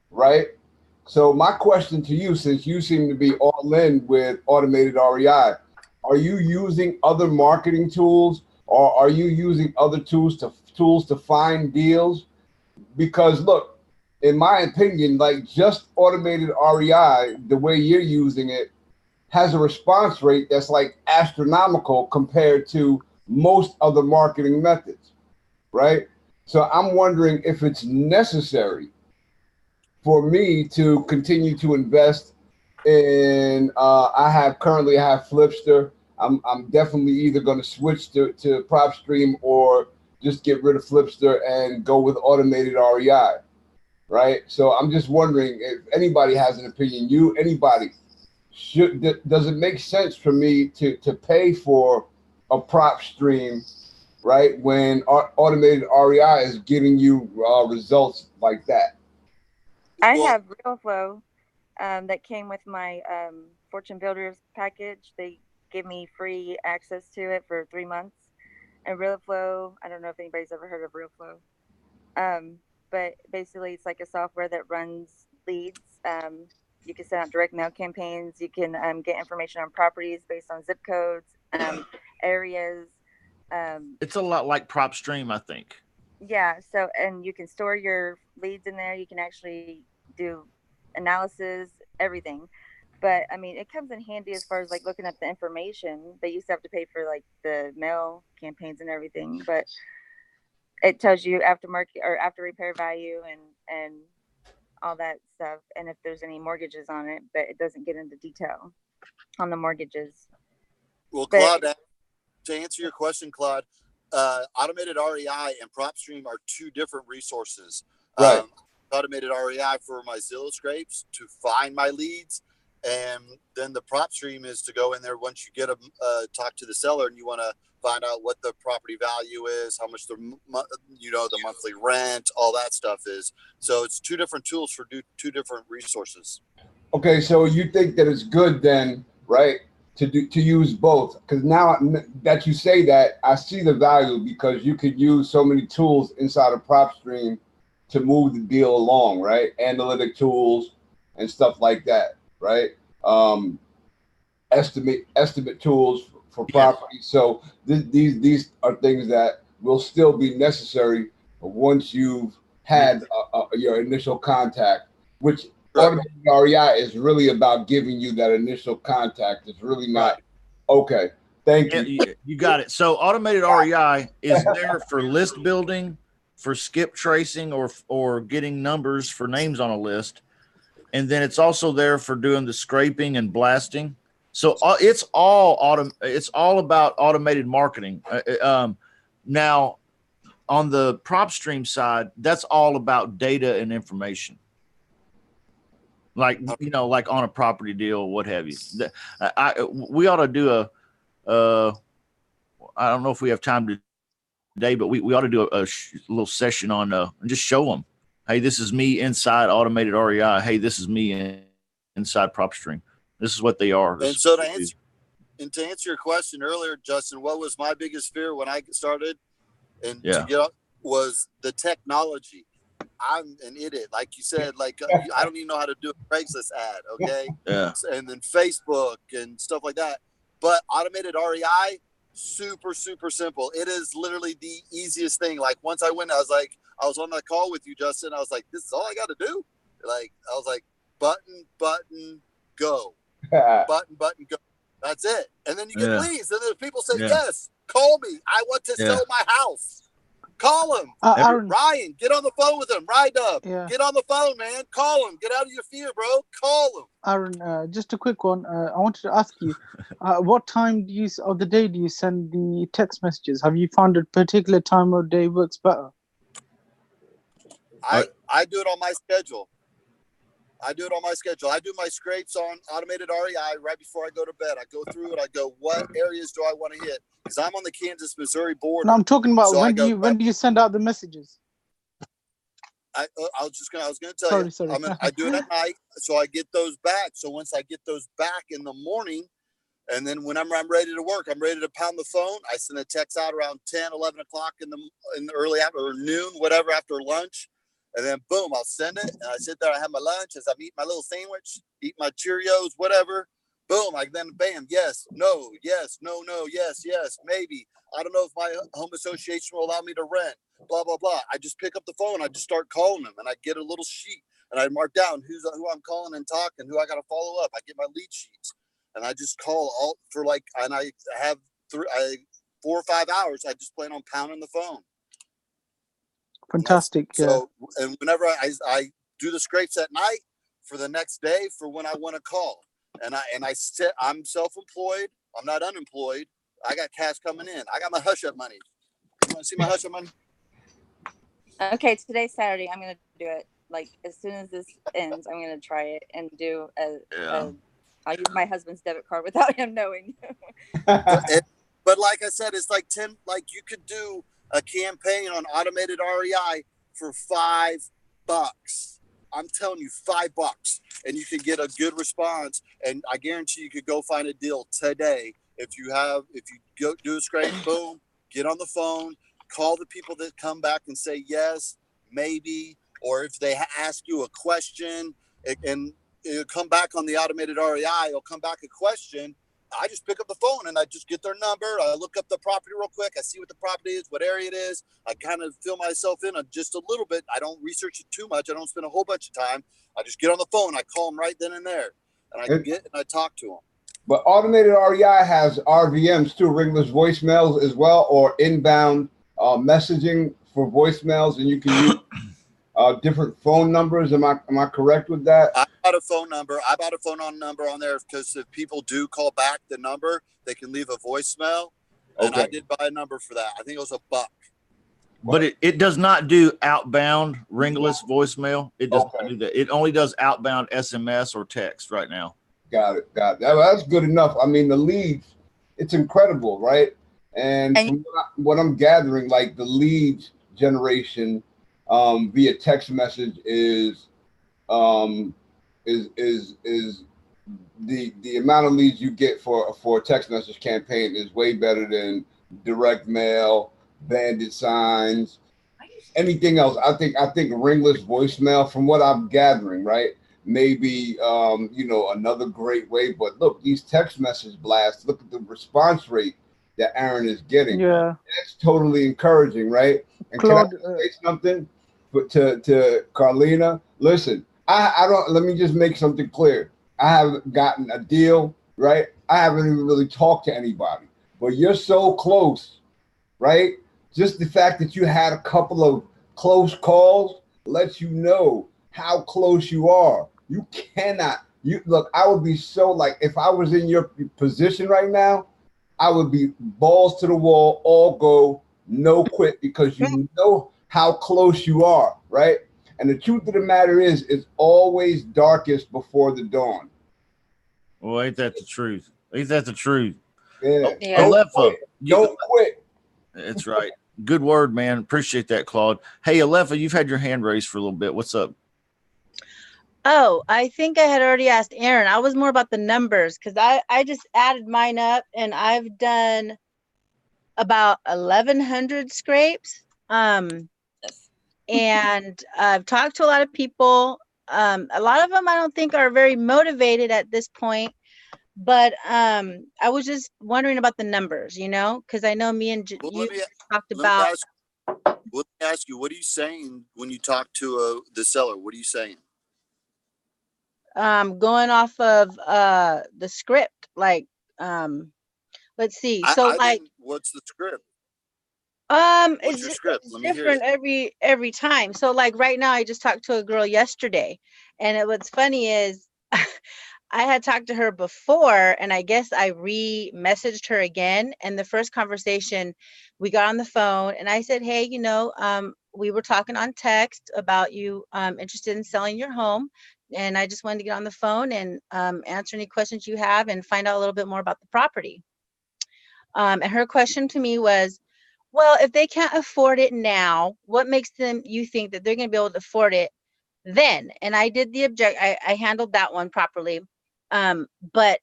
right? So my question to you, since you seem to be all in with automated REI, are you using other marketing tools, or are you using other tools to find deals? Because look, in my opinion, like just automated REI, the way you're using it, has a response rate that's like astronomical compared to most other marketing methods, right? So I'm wondering if it's necessary for me to continue to invest in. I currently have Flipster. I'm definitely either going to switch to PropStream or just get rid of Flipster and go with automated REI, right? So I'm just wondering if anybody has an opinion. Anybody, does it make sense for me to pay for a PropStream, right, when automated REI is giving you results like that? I have RealFlow that came with my Fortune Builders package. They give me free access to it for 3 months. And RealFlow, I don't know if anybody's ever heard of RealFlow, but basically it's like a software that runs leads. You can send out direct mail campaigns. You can get information on properties based on zip codes, areas. It's a lot like PropStream, I think. Yeah. So, and you can store your leads in there. You can actually do analysis, everything. But I mean, it comes in handy as far as like looking up the information. They used to have to pay for like the mail campaigns and everything, but it tells you aftermarket or after repair value and all that stuff, and if there's any mortgages on it, but it doesn't get into detail on the mortgages. Well, Claude, to answer your question, Claude, automated REI and PropStream are two different resources. Right. Automated REI for my Zillow scrapes to find my leads, and then the PropStream is to go in there once you get them, talk to the seller, and you want to find out what the property value is, how much the monthly rent, all that stuff is. So it's two different tools for two different resources. Okay, so you think that it's good then, right, to use both? Because now that you say that, I see the value, because you could use so many tools inside of PropStream to move the deal along, right? Analytic tools and stuff like that, right? Estimate tools for property. Yes. So these are things that will still be necessary once you've had your initial contact, which automated REI is really about giving you that initial contact. It's really not. Okay, thank you. Yeah, you got it. So automated REI is there for list building, for skip tracing, or getting numbers for names on a list. And then it's also there for doing the scraping and blasting. So it's all about automated marketing. Now, on the PropStream side, that's all about data and information. Like, like on a property deal, what have you. We ought to do I don't know if we have time today, but we ought to do a little session on and just show them, hey, this is me inside automated REI. Hey, this is me inside PropStream. This is what they are. And so to answer your question earlier, Justin, what was my biggest fear when I started to get up was the technology. I'm an idiot, like you said. Like I don't even know how to do a Craigslist ad, okay? Yeah. And then Facebook and stuff like that. But automated REI, super, super simple. It is literally the easiest thing. Like once I went, I was on that call with you, Justin. I was like, this is all I got to do. Like I was like, button, go. Button, go. That's it. And then you get leads. And then if people say yes, call me. I want to sell my house. Call him. Aaron, Ryan, get on the phone with him. Rydub, yeah. get on the phone, man. Call him. Get out of your fear, bro. Call him. Aaron, just a quick one. I wanted to ask you, what time of the day do you send the text messages? Have you found a particular time of day works better? I do it on my schedule. I do my scrapes on automated REI right before I go to bed. I go through it. I go, what areas do I want to hit? Because I'm on the Kansas-Missouri border. No, I'm talking about So when do you send out the messages? I was gonna tell you. Sorry. I do it at night, so I get those back. So once I get those back in the morning, and then whenever I'm ready to work, I'm ready to pound the phone. I send a text out around 10, 11 o'clock in the early after or noon, whatever, after lunch. And then boom, I'll send it. And I sit there, I have my lunch as I'm eating my little sandwich, eat my Cheerios, whatever. Boom, I then bam, yes, no, yes, no, yes, maybe. I don't know if my home association will allow me to rent, blah, blah, blah. I just pick up the phone, I just start calling them, and I get a little sheet and I mark down who I'm calling and talking, who I got to follow up. I get my lead sheets and I just call all for and I have 4 or 5 hours. I just plan on pounding the phone. Fantastic. So, and whenever I do the scrapes at night for the next day for when I want to call, and I'm self-employed. I'm not unemployed. I got cash coming in. I got my hush-up money. You want to see my hush-up money? Okay, today's Saturday. I'm gonna do it. Like as soon as this ends, I'm gonna try it and do I'll use my husband's debit card without him knowing. But like I said, it's like 10. Like you could do a campaign on automated REI for $5. I'm telling you, $5, and you can get a good response. And I guarantee you could go find a deal today. If you go do a scrape, boom, get on the phone, call the people that come back and say yes, maybe, or if they ask you a question, and it'll come back on the automated REI, it'll come back a question. I just pick up the phone and I just get their number. I look up the property real quick. I see what the property is, what area it is. I kind of fill myself in on just a little bit. I don't research it too much. I don't spend a whole bunch of time. I just get on the phone. I call them right then and there, and I talk to them. But automated REI has RVMs too, ringless voicemails as well, or inbound messaging for voicemails, and you can use different phone numbers. Am I correct with that? I bought a phone number. I bought a phone number on there because if people do call back the number, they can leave a voicemail. And I did buy a number for that. I think it was $1. But it does not do outbound ringless voicemail. It does not do that. It only does outbound SMS or text right now. Got it. That's good enough. I mean, the leads, it's incredible, right? And from what I'm gathering, like the leads generation via text message is the amount of leads you get for a text message campaign is way better than direct mail, bandit signs, anything else. I think ringless voicemail, from what I'm gathering, right? Maybe another great way. But look, these text message blasts, look at the response rate that Aaron is getting. Yeah, that's totally encouraging, right? And Claude, can I say something to Carlina? Listen, I don't. Let me just make something clear. I haven't gotten a deal, right? I haven't even really talked to anybody. But you're so close, right? Just the fact that you had a couple of close calls lets you know how close you are. You cannot. Look, I would be so, like, if I was in your position right now, I would be balls to the wall, all go, no quit, because you know how close you are, right? And the truth of the matter is, it's always darkest before the dawn. Well, ain't that the truth? Ain't that the truth? Yeah. Don't quit. That's right. Good word, man. Appreciate that, Claude. Hey, Alepha, you've had your hand raised for a little bit. What's up? Oh, I think I had already asked Aaron. I was more about the numbers because I just added mine up and I've done about 1,100 scrapes. And I've talked to a lot of people. A lot of them I don't think are very motivated at this point. But I was just wondering about the numbers, because I know me and you talked about. Let me ask you, what are you saying when you talk to the seller? What are you saying? Going off of the script, like let's see. What's the script? What's your script? It's Let me hear different it. every time. So like right now, I just talked to a girl yesterday, and what's funny is I had talked to her before, and I guess I re-messaged her again. And the first conversation, we got on the phone, and I said, "Hey, we were talking on text about you interested in selling your home, and I just wanted to get on the phone and answer any questions you have and find out a little bit more about the property." And her question to me was, well, if they can't afford it now, what makes them you think that they're going to be able to afford it then? And I did I handled that one properly. But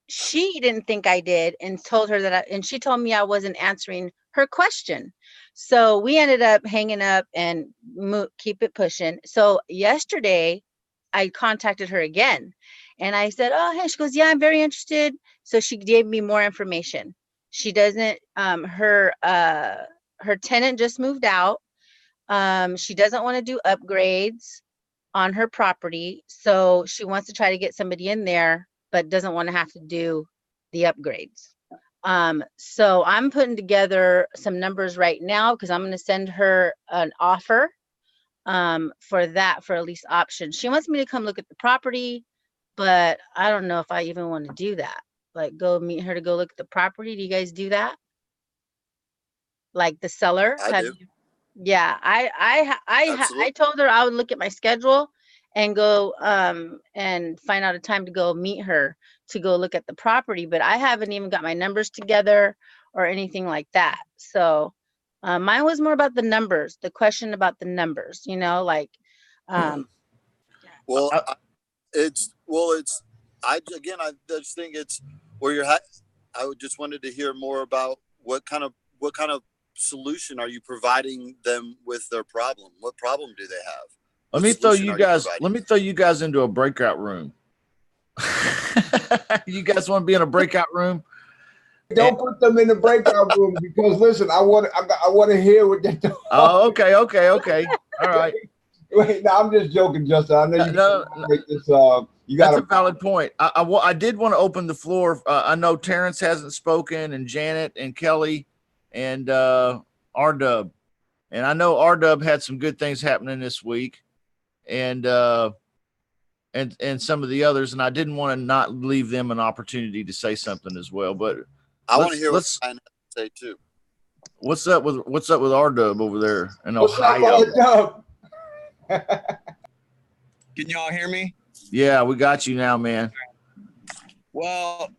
she didn't think I did and told her and she told me I wasn't answering her question. So we ended up hanging up and keep it pushing. So yesterday I contacted her again and I said, "Oh, hey," she goes, "Yeah, I'm very interested." So she gave me more information. She doesn't, her tenant just moved out. She doesn't want to do upgrades on her property. So she wants to try to get somebody in there, but doesn't want to have to do the upgrades. So I'm putting together some numbers right now because I'm going to send her an offer for a lease option. She wants me to come look at the property, but I don't know if I even want to do that. Like go meet her to go look at the property. Do you guys do that? Like the seller? I do. Yeah, Absolutely. I told her I would look at my schedule and go and find out a time to go meet her to go look at the property, but I haven't even got my numbers together or anything like that. So mine was more about the numbers, the question about the numbers, like Well, I just think it's where you're. I just wanted to hear more about what kind of solution are you providing them with their problem? What problem do they have? Let me throw you guys into a breakout room. You guys want to be in a breakout room? Don't put them in the breakout room because listen, I want to hear what they're doing. Oh, okay. All right. Wait, no, I'm just joking, Justin. I know you make this. That's a valid point. I did want to open the floor. I know Terrence hasn't spoken, and Janet and Kelly, and R-Dub, and I know R-Dub had some good things happening this week, and some of the others, and I didn't want to not leave them an opportunity to say something as well. But I want to hear what I have to say too. What's up with R-Dub over there in What's Ohio? Up, Can y'all hear me? Yeah, we got you now, man. Well,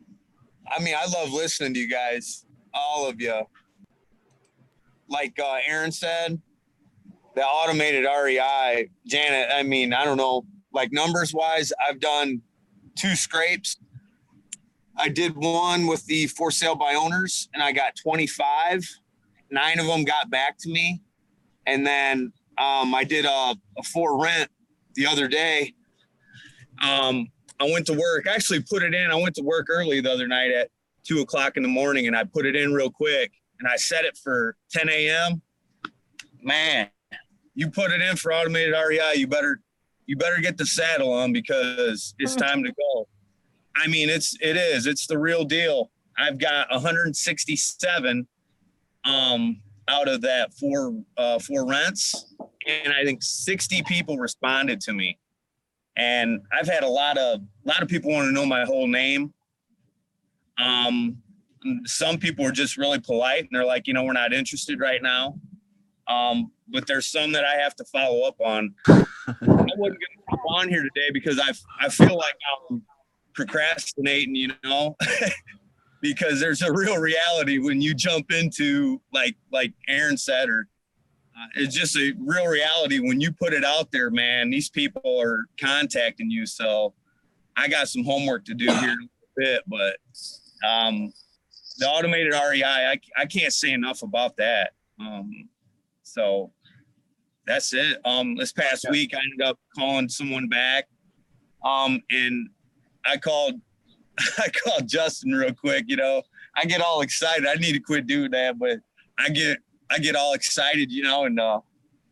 I mean, I love listening to you guys, all of you. Like Aaron said, the automated REI, Janet, I mean, I don't know, like numbers wise, I've done 2 scrapes. I did one with the for sale by owners and I got 25. 9 of them got back to me. And then I did a for rent the other day. I went to work, actually put it in. I went to work early the other night at 2:00 in the morning and I put it in real quick and I set it for 10 a.m. Man, you put it in for automated REI, you better get the saddle on because it's time to go. I mean, it's the real deal. I've got 167 out of that for rents, and I think 60 people responded to me. And I've had a lot of people want to know my whole name. Some people are just really polite and they're like, we're not interested right now. But there's some that I have to follow up on. I wasn't going to come on here today because I feel like I'm procrastinating, because there's a real reality when you jump into like Aaron said, or it's just a real reality when you put it out there, man. These people are contacting you, so I got some homework to do here in a bit. But the automated REI, I can't say enough about that. So that's it. This past week, I ended up calling someone back, and I called Justin real quick. I get all excited. I need to quit doing that, but I get all excited, and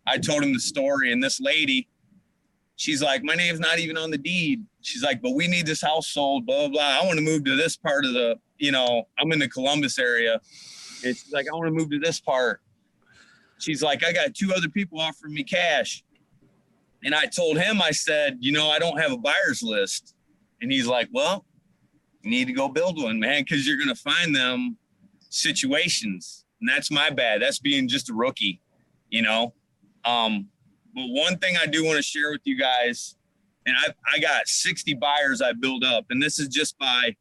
I told him the story. And this lady, she's like, my name's not even on the deed. She's like, but we need this house sold, blah, blah, blah. I want to move to this part of I'm in the Columbus area. And she's like, I want to move to this part. she's like, I got 2 other people offering me cash. And I told him, I said, you know, I don't have a buyer's list. And he's like, well, you need to go build one, man, because you're going to find them situations. And that's my bad. That's being just a rookie, you know. But one thing I do want to share with you guys, and I got 60 buyers I built up. And this is just by,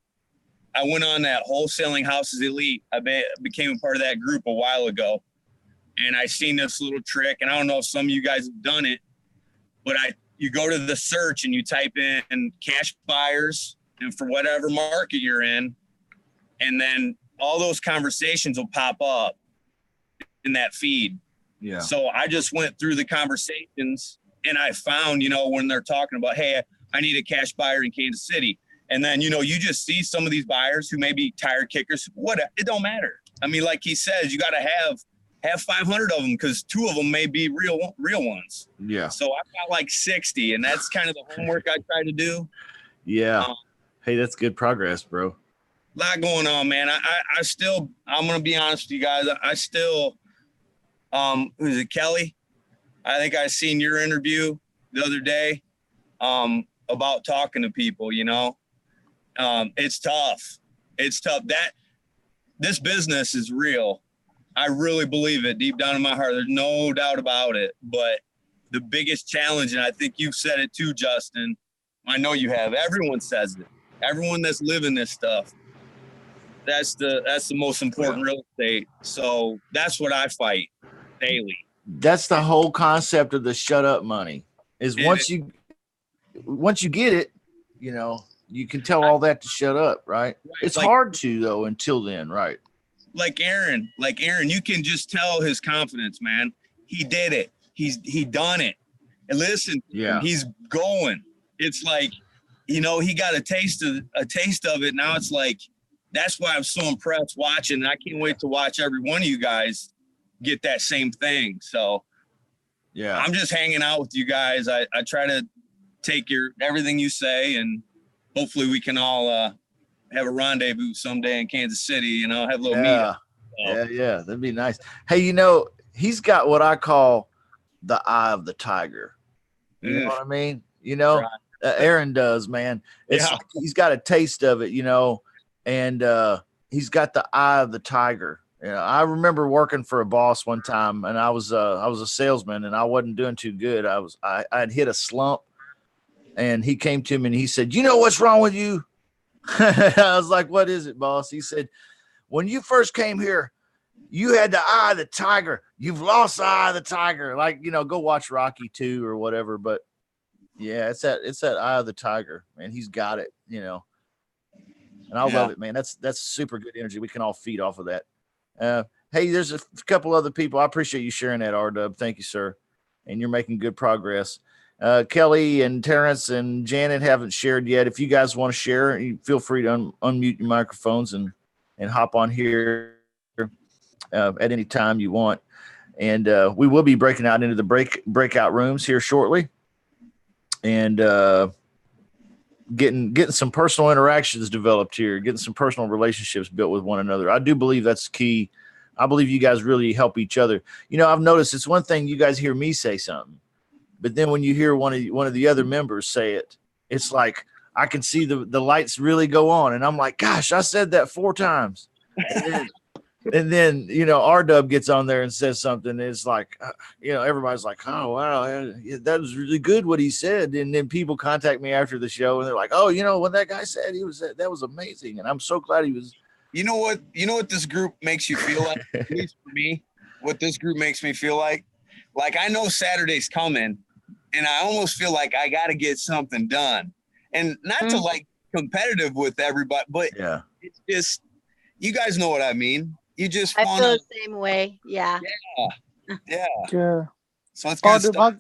I went on that Wholesaling Houses Elite. I became a part of that group a while ago. And I seen this little trick, and I don't know if some of you guys have done it, but you go to the search and you type in cash buyers and for whatever market you're in, and then all those conversations will pop up in that feed. Yeah. So I just went through the conversations and I found, you know, when they're talking about, hey, I need a cash buyer in Kansas City. And then, you know, you just see some of these buyers who may be tire kickers. It don't matter. I mean, like he says, you got to have 500 of them because 2 of them may be real ones. Yeah. So I've got like 60, and that's kind of the homework I try to do. Yeah. Hey, that's good progress, bro. A lot going on, man. I still, I'm going to be honest with you guys. I still, who's it, Kelly? I think I seen your interview the other day about talking to people, you know. It's tough. It's tough. This business is real. I really believe it deep down in my heart. There's no doubt about it. But the biggest challenge, and I think you've said it too, Justin, I know you have. Everyone says it. Everyone that's living this stuff. That's the most important real estate. So that's what I fight daily. That's the whole concept of the shut up money. Is once you get it, you know, you can tell all that to shut up, right? It's like, hard to though until then, right? Like Aaron, you can just tell his confidence, man. He did it. He done it. And listen, he's going. It's like, you know, he got a taste of it. Now it's like, that's why I'm so impressed watching. And I can't wait to watch every one of you guys get that same thing. So yeah, I'm just hanging out with you guys. I try to take everything you say, and hopefully we can all have a rendezvous someday in Kansas City, you know, have a little meetup. So. Yeah, that'd be nice. Hey, you know, he's got what I call the eye of the tiger. You know what I mean? You know, Aaron does, man. It's like he's got a taste of it, you know, and he's got the eye of the tiger. You know, I remember working for a boss one time, and I was a salesman, and I wasn't doing too good. I'd hit a slump, and he came to me and he said, "You know what's wrong with you?" I was like, "What is it, boss?" He said, "When you first came here, you had the eye of the tiger. You've lost the eye of the tiger." Like, you know, go watch Rocky 2 or whatever. But yeah, it's that eye of the tiger, man. He's got it, you know. And I love it, man. That's super good energy. We can all feed off of that. Hey, there's a couple other people. I appreciate you sharing that, R-Dub. Thank you, sir. And you're making good progress. Kelly and Terrence and Janet haven't shared yet. If you guys want to share, you feel free to unmute your microphones and hop on here at any time you want. And we will be breaking out into the breakout rooms here shortly, and getting some personal interactions developed here, getting some personal relationships built with one another. I do believe that's key. I believe you guys really help each other. You know, I've noticed it's one thing you guys hear me say something, but then when you hear one of the other members say it, it's like I can see the lights really go on, and I'm like, gosh, I said that 4 times. And then, you know, R-Dub gets on there and says something. It's like, you know, everybody's like, oh, wow, that was really good what he said. And then people contact me after the show, and they're like, oh, you know, what that guy said, that was amazing. And I'm so glad he was. You know what this group makes you feel like, at least for me, what this group makes me feel like I know Saturday's coming, and I almost feel like I got to get something done. And not to like competitive with everybody, but it's just, you guys know what I mean. You just I feel the same way. Yeah. Yeah. So it's good stuff.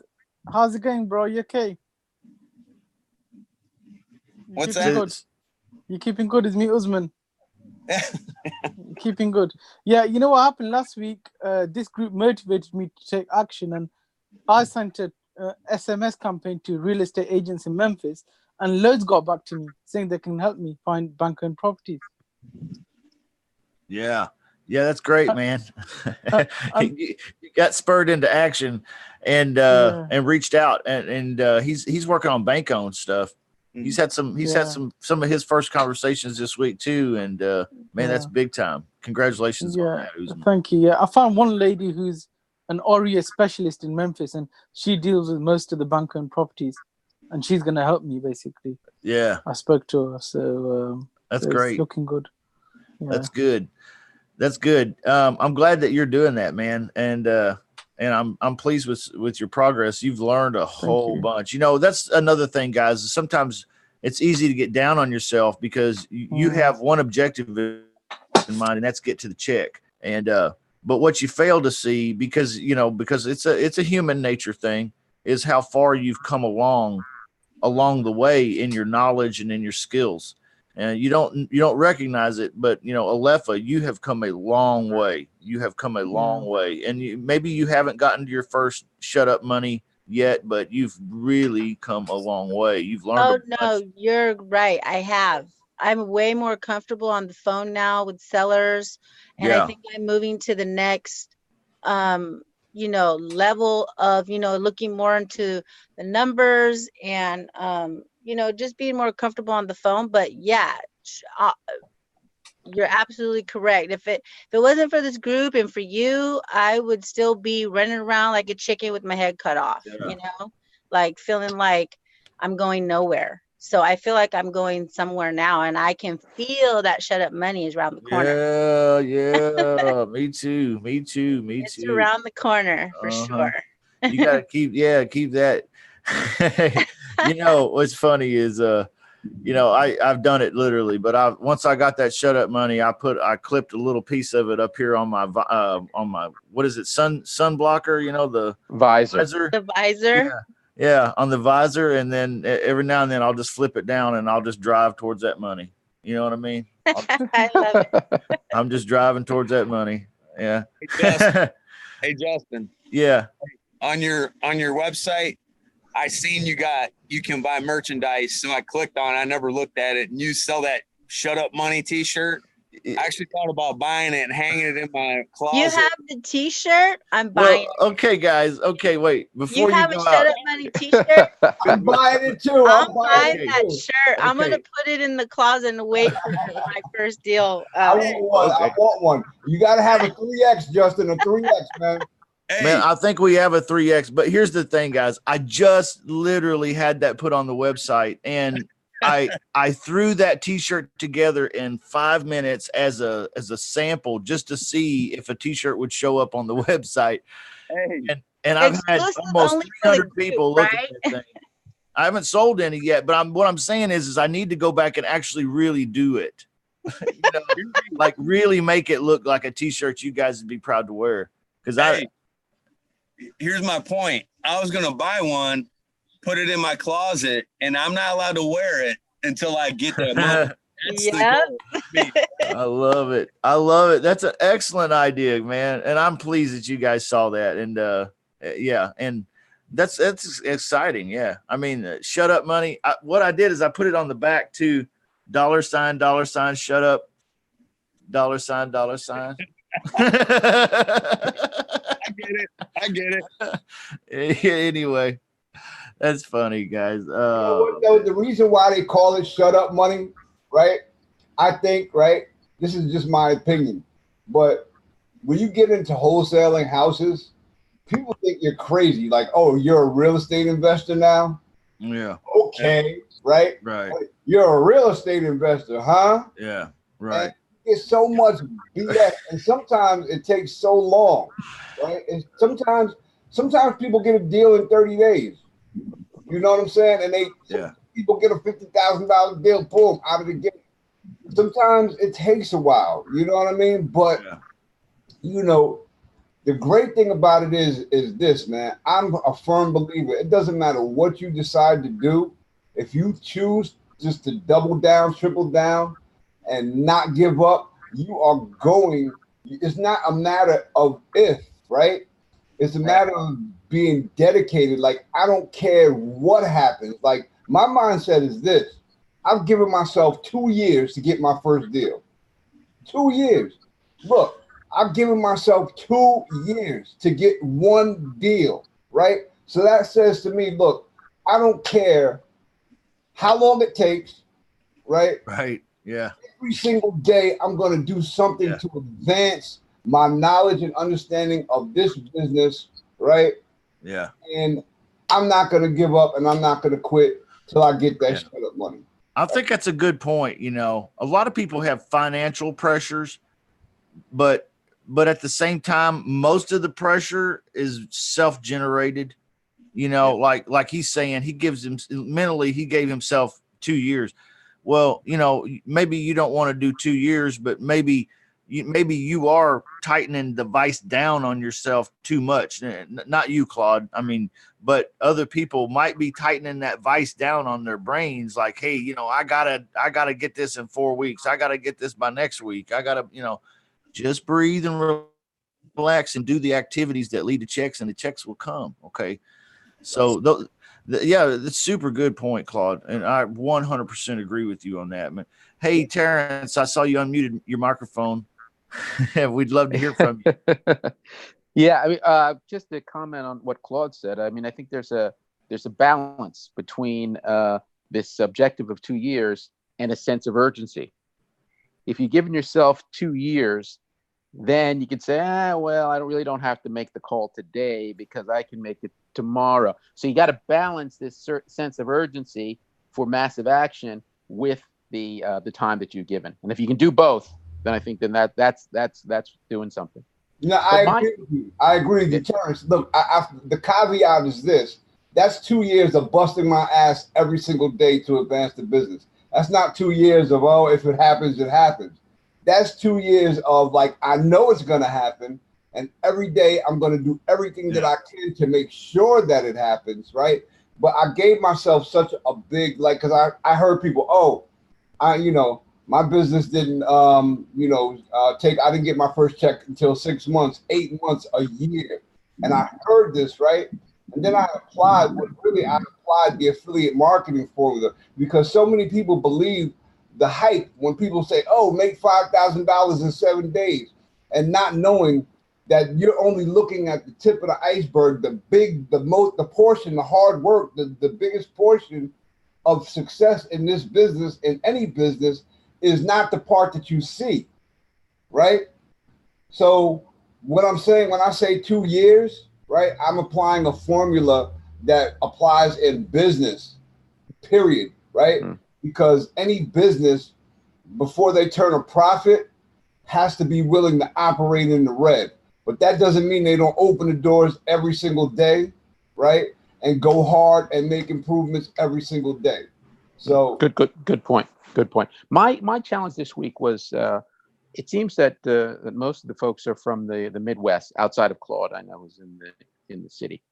How's it going, bro? You okay? What's that? Good? You keeping good? It's me, Usman. Keeping good. Yeah, you know what happened last week? This group motivated me to take action, and I sent a SMS campaign to real estate agents in Memphis, and loads got back to me saying they can help me find bank-owned properties. Yeah. Yeah, that's great, man. You got spurred into action and reached out and he's working on bank owned stuff. He's had some of his first conversations this week too, and man, that's big time. Congratulations on that, Usman. Thank you. Yeah, I found one lady who's an REA specialist in Memphis, and she deals with most of the bank owned properties, and she's going to help me basically. Yeah, I spoke to her, so that's so great. It's looking good. Yeah. That's good. That's good. I'm glad that you're doing that, man, and I'm pleased with your progress. You've learned a whole bunch. You know, that's another thing, guys. Sometimes it's easy to get down on yourself because you have one objective in mind, and that's get to the check. And but what you fail to see, because it's a human nature thing, is how far you've come along the way in your knowledge and in your skills. And you don't recognize it, but Alepha, you have come a long way. You have come a long way, and maybe you haven't gotten to your first shut up money yet, but you've really come a long way. You've learned. Oh no, you're right. I have. I'm way more comfortable on the phone now with sellers, and I think I'm moving to the next level of looking more into the numbers and just being more comfortable on the phone. But yeah, you're absolutely correct. If it wasn't for this group and for you, I would still be running around like a chicken with my head cut off, like feeling like I'm going nowhere. So I feel like I'm going somewhere now, and I can feel that shut up money is around the corner. Yeah. Me too. It's around the corner for sure. You got to keep that. What's funny is, I've done it literally, but once I got that shut up money, I clipped a little piece of it up here on my what is it? Sun blocker, the visor. The visor. Yeah, on the visor, and then every now and then I'll just flip it down and I'll just drive towards that money. You know what I mean? I love it. I'm just driving towards that money. Yeah. Hey, Justin. Yeah. On your website, I seen you can buy merchandise. So I clicked on it. I never looked at it. And you sell that shut up money t-shirt. I actually thought about buying it and hanging it in my closet. You have the t-shirt? I'm buying it. Okay, guys. Okay, wait. Before you have go a shut out. up money t-shirt? I'm buying it too. I'm buying that shirt. I'm going to put it in the closet and wait for my first deal. I want one. You got to have a 3X, Justin, a 3X, man. Hey. Man, I think we have a 3X, but here's the thing, guys. I just literally had that put on the website, and I threw that t-shirt together in 5 minutes as a sample just to see if a t-shirt would show up on the website. Hey. And I've had almost 300 people look at that thing. I haven't sold any yet, but what I'm saying is I need to go back and actually really do it. Like really make it look like a t-shirt you guys would be proud to wear. Because here's my point. I was gonna buy one, put it in my closet, and I'm not allowed to wear it until I get that money. I love it. I love it. That's an excellent idea, man. And I'm pleased that you guys saw that. And and that's exciting. Yeah. I mean, shut up money. What I did is I put it on the back too. $, shut up. $. I get it. Anyway, that's funny, guys. The reason why they call it shut up money, right? I think, right? This is just my opinion, but when you get into wholesaling houses, people think you're crazy. Like, oh, you're a real estate investor now? Yeah. Okay, right? Right. You're a real estate investor, huh? Yeah, right. And it's so much BS, and sometimes it takes so long, right? And sometimes people get a deal in 30 days. You know what I'm saying? And people get a $50,000 deal, boom, out of the gate. Sometimes it takes a while. You know what I mean? But the great thing about it is this, man. I'm a firm believer. It doesn't matter what you decide to do. If you choose just to double down, triple down, and not give up, you are going. It's not a matter of if, right? It's a matter of being dedicated. Like, I don't care what happens. Like, my mindset is this. I've given myself 2 years to get my first deal. 2 years. Look, I've given myself 2 years to get one deal, right? So that says to me, look, I don't care how long it takes, right? Right. Yeah. Every single day, I'm going to do something to advance my knowledge and understanding of this business, right? Yeah. And I'm not going to give up, and I'm not going to quit till I get that shut up money. I think that's a good point. You know, a lot of people have financial pressures, but at the same time, most of the pressure is self-generated. You know, like he's saying, he gives him mentally, he gave himself 2 years. Well, you know, maybe you don't want to do 2 years, but maybe you are tightening the vice down on yourself too much. Not you, Claude. I mean, but other people might be tightening that vice down on their brains. Like, hey, you know, I gotta get this in 4 weeks. I gotta get this by next week. I gotta, you know, just breathe and relax and do the activities that lead to checks, and the checks will come. Okay. So, yeah, that's super good point, Claude. And I 100% agree with you on that, man. Hey, Terrence, I saw you unmuted your microphone. We'd love to hear from you. Yeah, I mean, just to comment on what Claude said. I mean, I think there's a balance between this objective of 2 years and a sense of urgency. If you've given yourself 2 years, then you can say, well, I really don't have to make the call today because I can make it tomorrow. So you got to balance this sense of urgency for massive action with the time that you've given. And if you can do both, then I think that's doing something. No, I agree with you. I agree with you, Terrence. Look, the caveat is this. That's 2 years of busting my ass every single day to advance the business. That's not 2 years of, oh, if it happens, it happens. That's 2 years of, like, I know it's going to happen. And every day I'm going to do everything that I can to make sure that it happens, right? But I gave myself such a big, like, because I heard people, my business didn't, I didn't get my first check until 6 months, 8 months, a year. And I heard this, right? And then I applied the affiliate marketing formula, because so many people believe the hype when people say, oh, make $5,000 in 7 days, and not knowing that you're only looking at the tip of the iceberg, the portion, the hard work, the biggest portion of success in this business, in any business, is not the part that you see, right? So what I'm saying when I say 2 years, right, I'm applying a formula that applies in business, period, right? Because any business, before they turn a profit, has to be willing to operate in the red. But that doesn't mean they don't open the doors every single day, right? And go hard and make improvements every single day. So good point. Good point. My challenge this week was it seems that most of the folks are from the Midwest, outside of Claude. I know was in the city,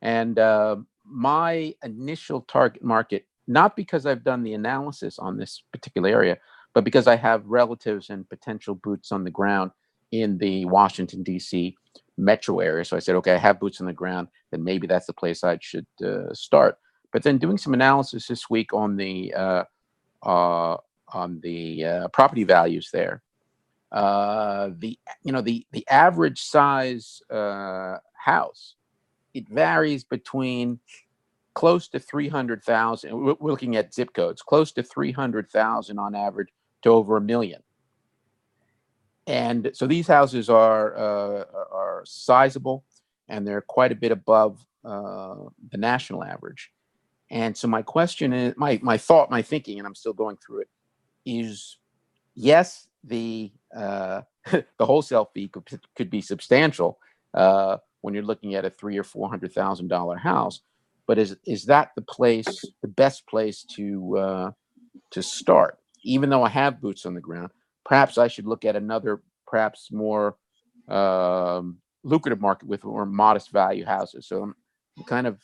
and my initial target market, not because I've done the analysis on this particular area, but because I have relatives and potential boots on the ground in the Washington, D.C. metro area. So I said, okay, I have boots on the ground, then maybe that's the place I should start. But then doing some analysis this week on the property values there, the average size house, it varies between close to 300,000. We're looking at zip codes, close to 300,000 on average to over $1 million. And so these houses are sizable, and they're quite a bit above the national average. And so my question is, my thinking, and I'm still going through it, is yes, the the wholesale fee could be substantial when you're looking at a $300,000 or $400,000 house, but is that the best place to start? Even though I have boots on the ground, perhaps I should look at another, perhaps more lucrative market with more modest value houses. So I'm kind of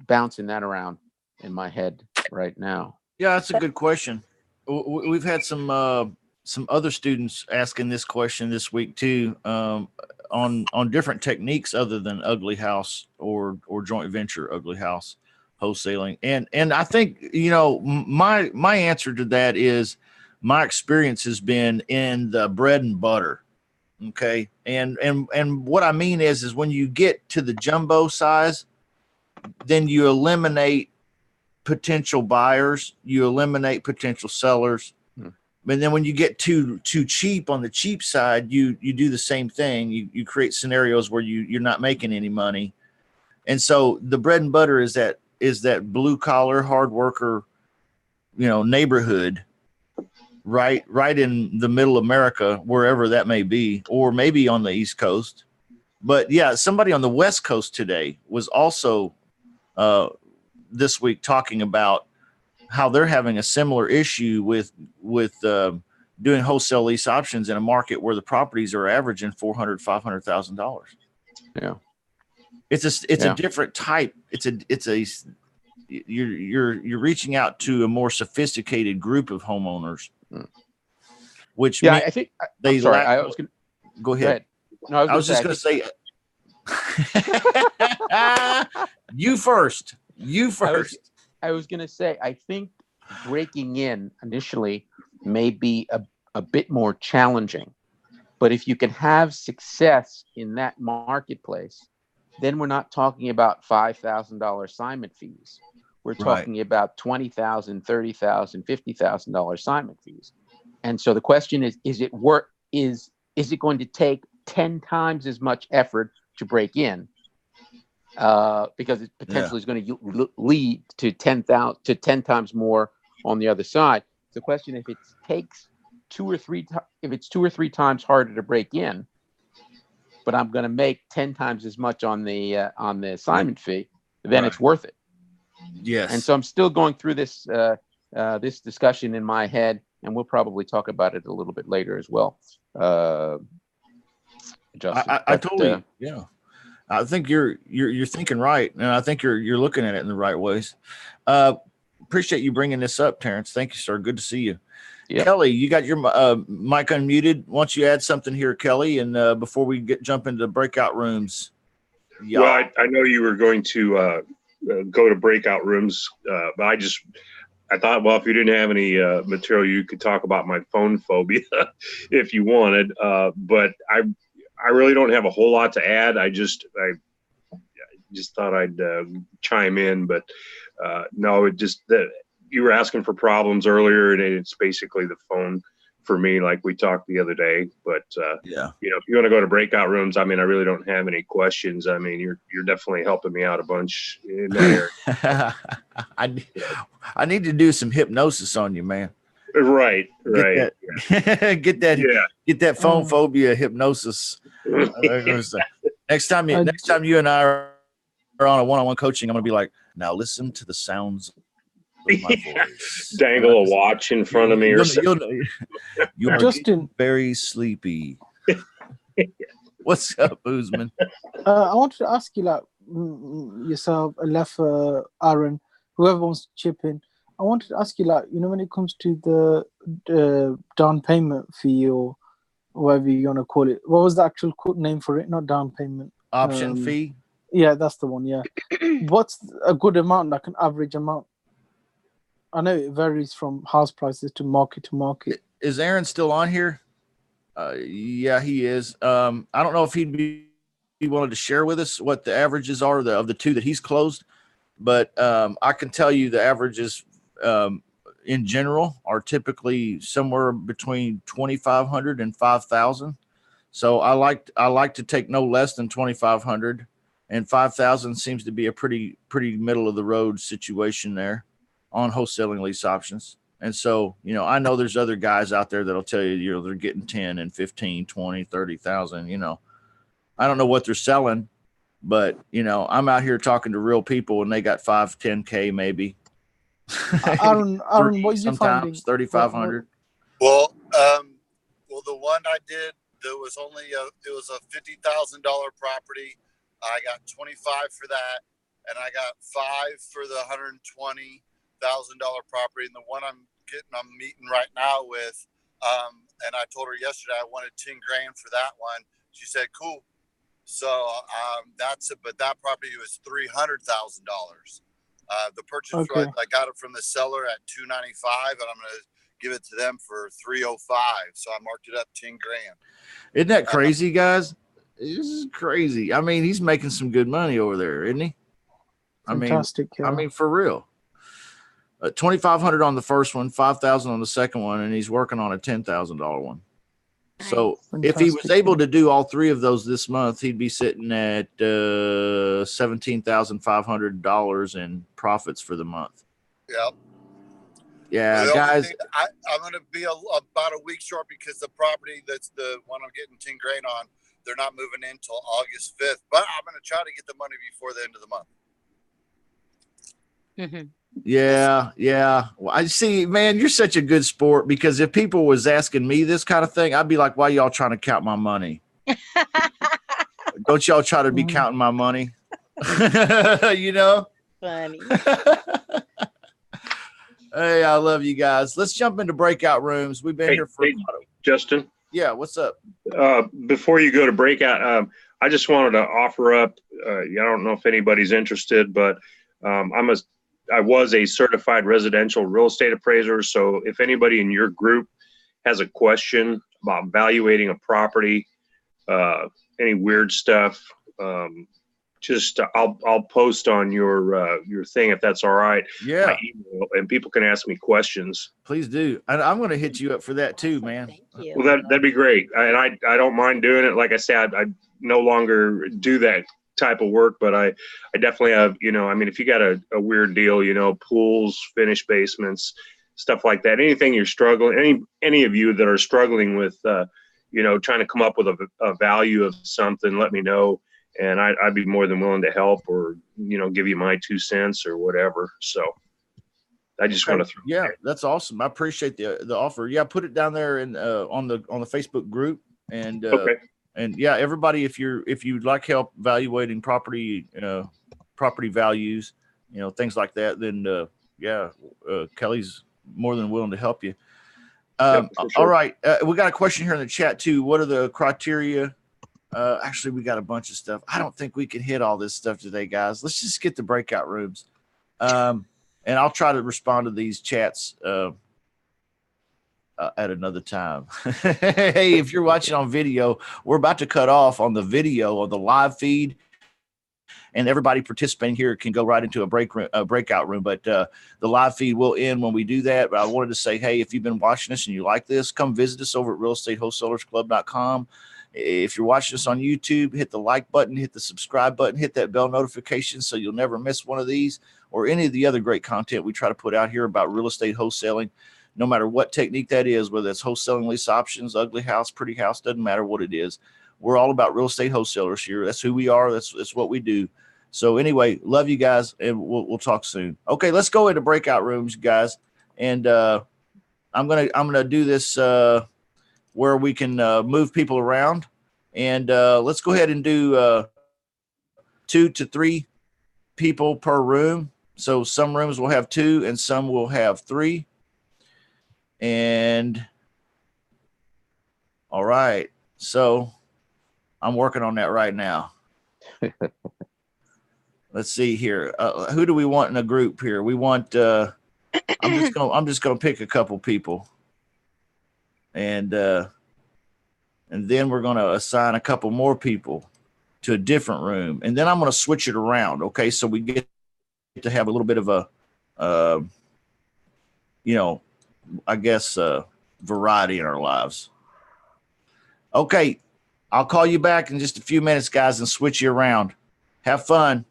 bouncing that around in my head right now. Yeah, that's a good question. We've had some other students asking this question this week too, on different techniques other than ugly house or joint venture ugly house wholesaling. And I think, my answer to that is my experience has been in the bread and butter, Okay. And what I mean is when you get to the jumbo size, then you eliminate potential buyers, you eliminate potential sellers. But then when you get too cheap on the cheap side, you do the same thing. You create scenarios where you're not making any money. And so the bread and butter is that blue collar hard worker, neighborhood, right in the middle of America, wherever that may be, or maybe on the East Coast. But yeah, somebody on the West Coast today was also this week talking about how they're having a similar issue with doing wholesale lease options in a market where the properties are averaging $400,000-$500,000. Yeah, it's a different type. You're reaching out to a more sophisticated group of homeowners, which I think they sorry. lack. I was gonna go ahead. No, I was just going to say. You first. I was going to say, I think breaking in initially may be a bit more challenging, but if you can have success in that marketplace, then we're not talking about $5,000 assignment fees. We're talking about $20,000, $30,000, $50,000 assignment fees. And so the question is it going to take 10 times as much effort to break in? Because it potentially is going to lead to 10 times more on the other side. The question, if it takes two or three times harder to break in, but I'm going to make 10 times as much on the assignment fee, then it's worth it. Yes. And so I'm still going through this this discussion in my head, and we'll probably talk about it a little bit later as well. Justin, I totally I think you're thinking right, and I think you're looking at it in the right ways. Appreciate you bringing this up, Terrence. Thank you, sir. Good to see you. Yep. Kelly, you got your mic unmuted. Why don't you add something here, Kelly? And before we jump into the breakout rooms. Well, I know you were going to go to breakout rooms, but I thought, well, if you didn't have any material, you could talk about my phone phobia if you wanted. But I really don't have a whole lot to add. I just thought I'd chime in, but no, it just that you were asking for problems earlier, and it's basically the phone for me, like we talked the other day. But if you want to go to breakout rooms, I mean, I really don't have any questions. I mean, you're definitely helping me out a bunch in that area. I need to do some hypnosis on you, man. Right. Get that phone phobia hypnosis. Next time you and I are on a one-on-one coaching, I'm gonna be like, now listen to the sounds of my voice. Dangle a watch in front of me or something. You're Justin very sleepy. What's up, Boozman? I wanted to ask you, like, yourself, Aleph, Aaron, whoever wants to chip in. I wanted to ask you, like, when it comes to the down payment fee or whatever you want to call it, what was the actual name for it? Not down payment. Option fee? Yeah, that's the one, yeah. What's a good amount, like an average amount? I know it varies from house prices to market. Is Aaron still on here? Yeah, he is. I don't know if he wanted to share with us what the averages are of the two that he's closed, but I can tell you the averages in general are typically somewhere between 2,500 and 5,000. So I like to take no less than 2,500, and 5,000 seems to be a pretty middle of the road situation there on wholesaling lease options. And so, I know there's other guys out there that'll tell you, they're getting 10 and 15, 20, 30,000, I don't know what they're selling, but I'm out here talking to real people and they got 5, 10K maybe. Aaron, what is you finding? 3,500. Well, the one I did, there was only it was a $50,000 property. I got 25 for that, and I got 5 for the $120,000 property. And the one I'm meeting right now with, and I told her yesterday I wanted 10 grand for that one. She said, cool. So that's it. But that property was $300,000. The purchase price, I got it from the seller at $295, and I'm going to give it to them for 305. So I marked it up 10 grand. Isn't that crazy, guys? This is crazy. I mean, he's making some good money over there, isn't he? Fantastic. I mean, for real. 2,500 on the first one, 5,000 on the second one, and he's working on a $10,000 one. So if he was able to do all three of those this month, he'd be sitting at $17,500 in profits for the month. Yep. Yeah, guys. I'm going to be about a week short because the property that's the one I'm getting 10 grand on, they're not moving in until August 5th. But I'm going to try to get the money before the end of the month. Mm-hmm. Yeah. Well, I see, man, you're such a good sport, because if people was asking me this kind of thing, I'd be like, why y'all trying to count my money? Don't y'all try to be counting my money? You know? Funny. Hey, I love you guys. Let's jump into breakout rooms. We've been here for Justin. Yeah, what's up? Before you go to breakout, I just wanted to offer up. I don't know if anybody's interested, but I was a certified residential real estate appraiser. So if anybody in your group has a question about valuating a property, any weird stuff, just I'll post on your thing if that's all right. Yeah. My email, and people can ask me questions. Please do. And I'm going to hit you up for that too, man. Thank you. Well, that'd be great. And I don't mind doing it. Like I said, I no longer do that type of work, but I definitely have, I mean, if you got a weird deal, pools, finished basements, stuff like that, anything you're struggling, any of you that are struggling with, trying to come up with a value of something, let me know. And I'd be more than willing to help, or, give you my 2 cents or whatever. So I just want to throw. Yeah, that's awesome. I appreciate the offer. Yeah. Put it down there and on the Facebook group, and, okay. And yeah, everybody, if you'd like help evaluating property values, things like that, then Kelly's more than willing to help you. Yep, for sure. All right, we got a question here in the chat too. What are the criteria? Actually, we got a bunch of stuff. I don't think we can hit all this stuff today, guys. Let's just get the breakout rooms, and I'll try to respond to these chats at another time. Hey, if you're watching on video, we're about to cut off on the video of the live feed, and everybody participating here can go right into a breakout room. But the live feed will end when we do that. But I wanted to say, hey, if you've been watching us and you like this, come visit us over at realestatewholesalersclub.com. If you're watching us on YouTube, hit the like button, hit the subscribe button, hit that bell notification so you'll never miss one of these or any of the other great content we try to put out here about real estate wholesaling. No matter what technique that is, whether it's wholesaling lease options, ugly house, pretty house, doesn't matter what it is. We're all about real estate wholesalers here. That's who we are. That's what we do. So anyway, love you guys, and we'll talk soon. Okay, let's go into breakout rooms, guys. And I'm gonna do this where we can move people around, and let's go ahead and do 2 to 3 people per room. So some rooms will have 2, and some will have 3. And all right, so I'm working on that right now. Let's see here. Who do we want in a group here? We want. I'm just gonna pick a couple people, and then we're gonna assign a couple more people to a different room, and then I'm gonna switch it around. Okay, so we get to have a little bit of a, I guess, variety in our lives. Okay, I'll call you back in just a few minutes, guys, and switch you around. Have fun.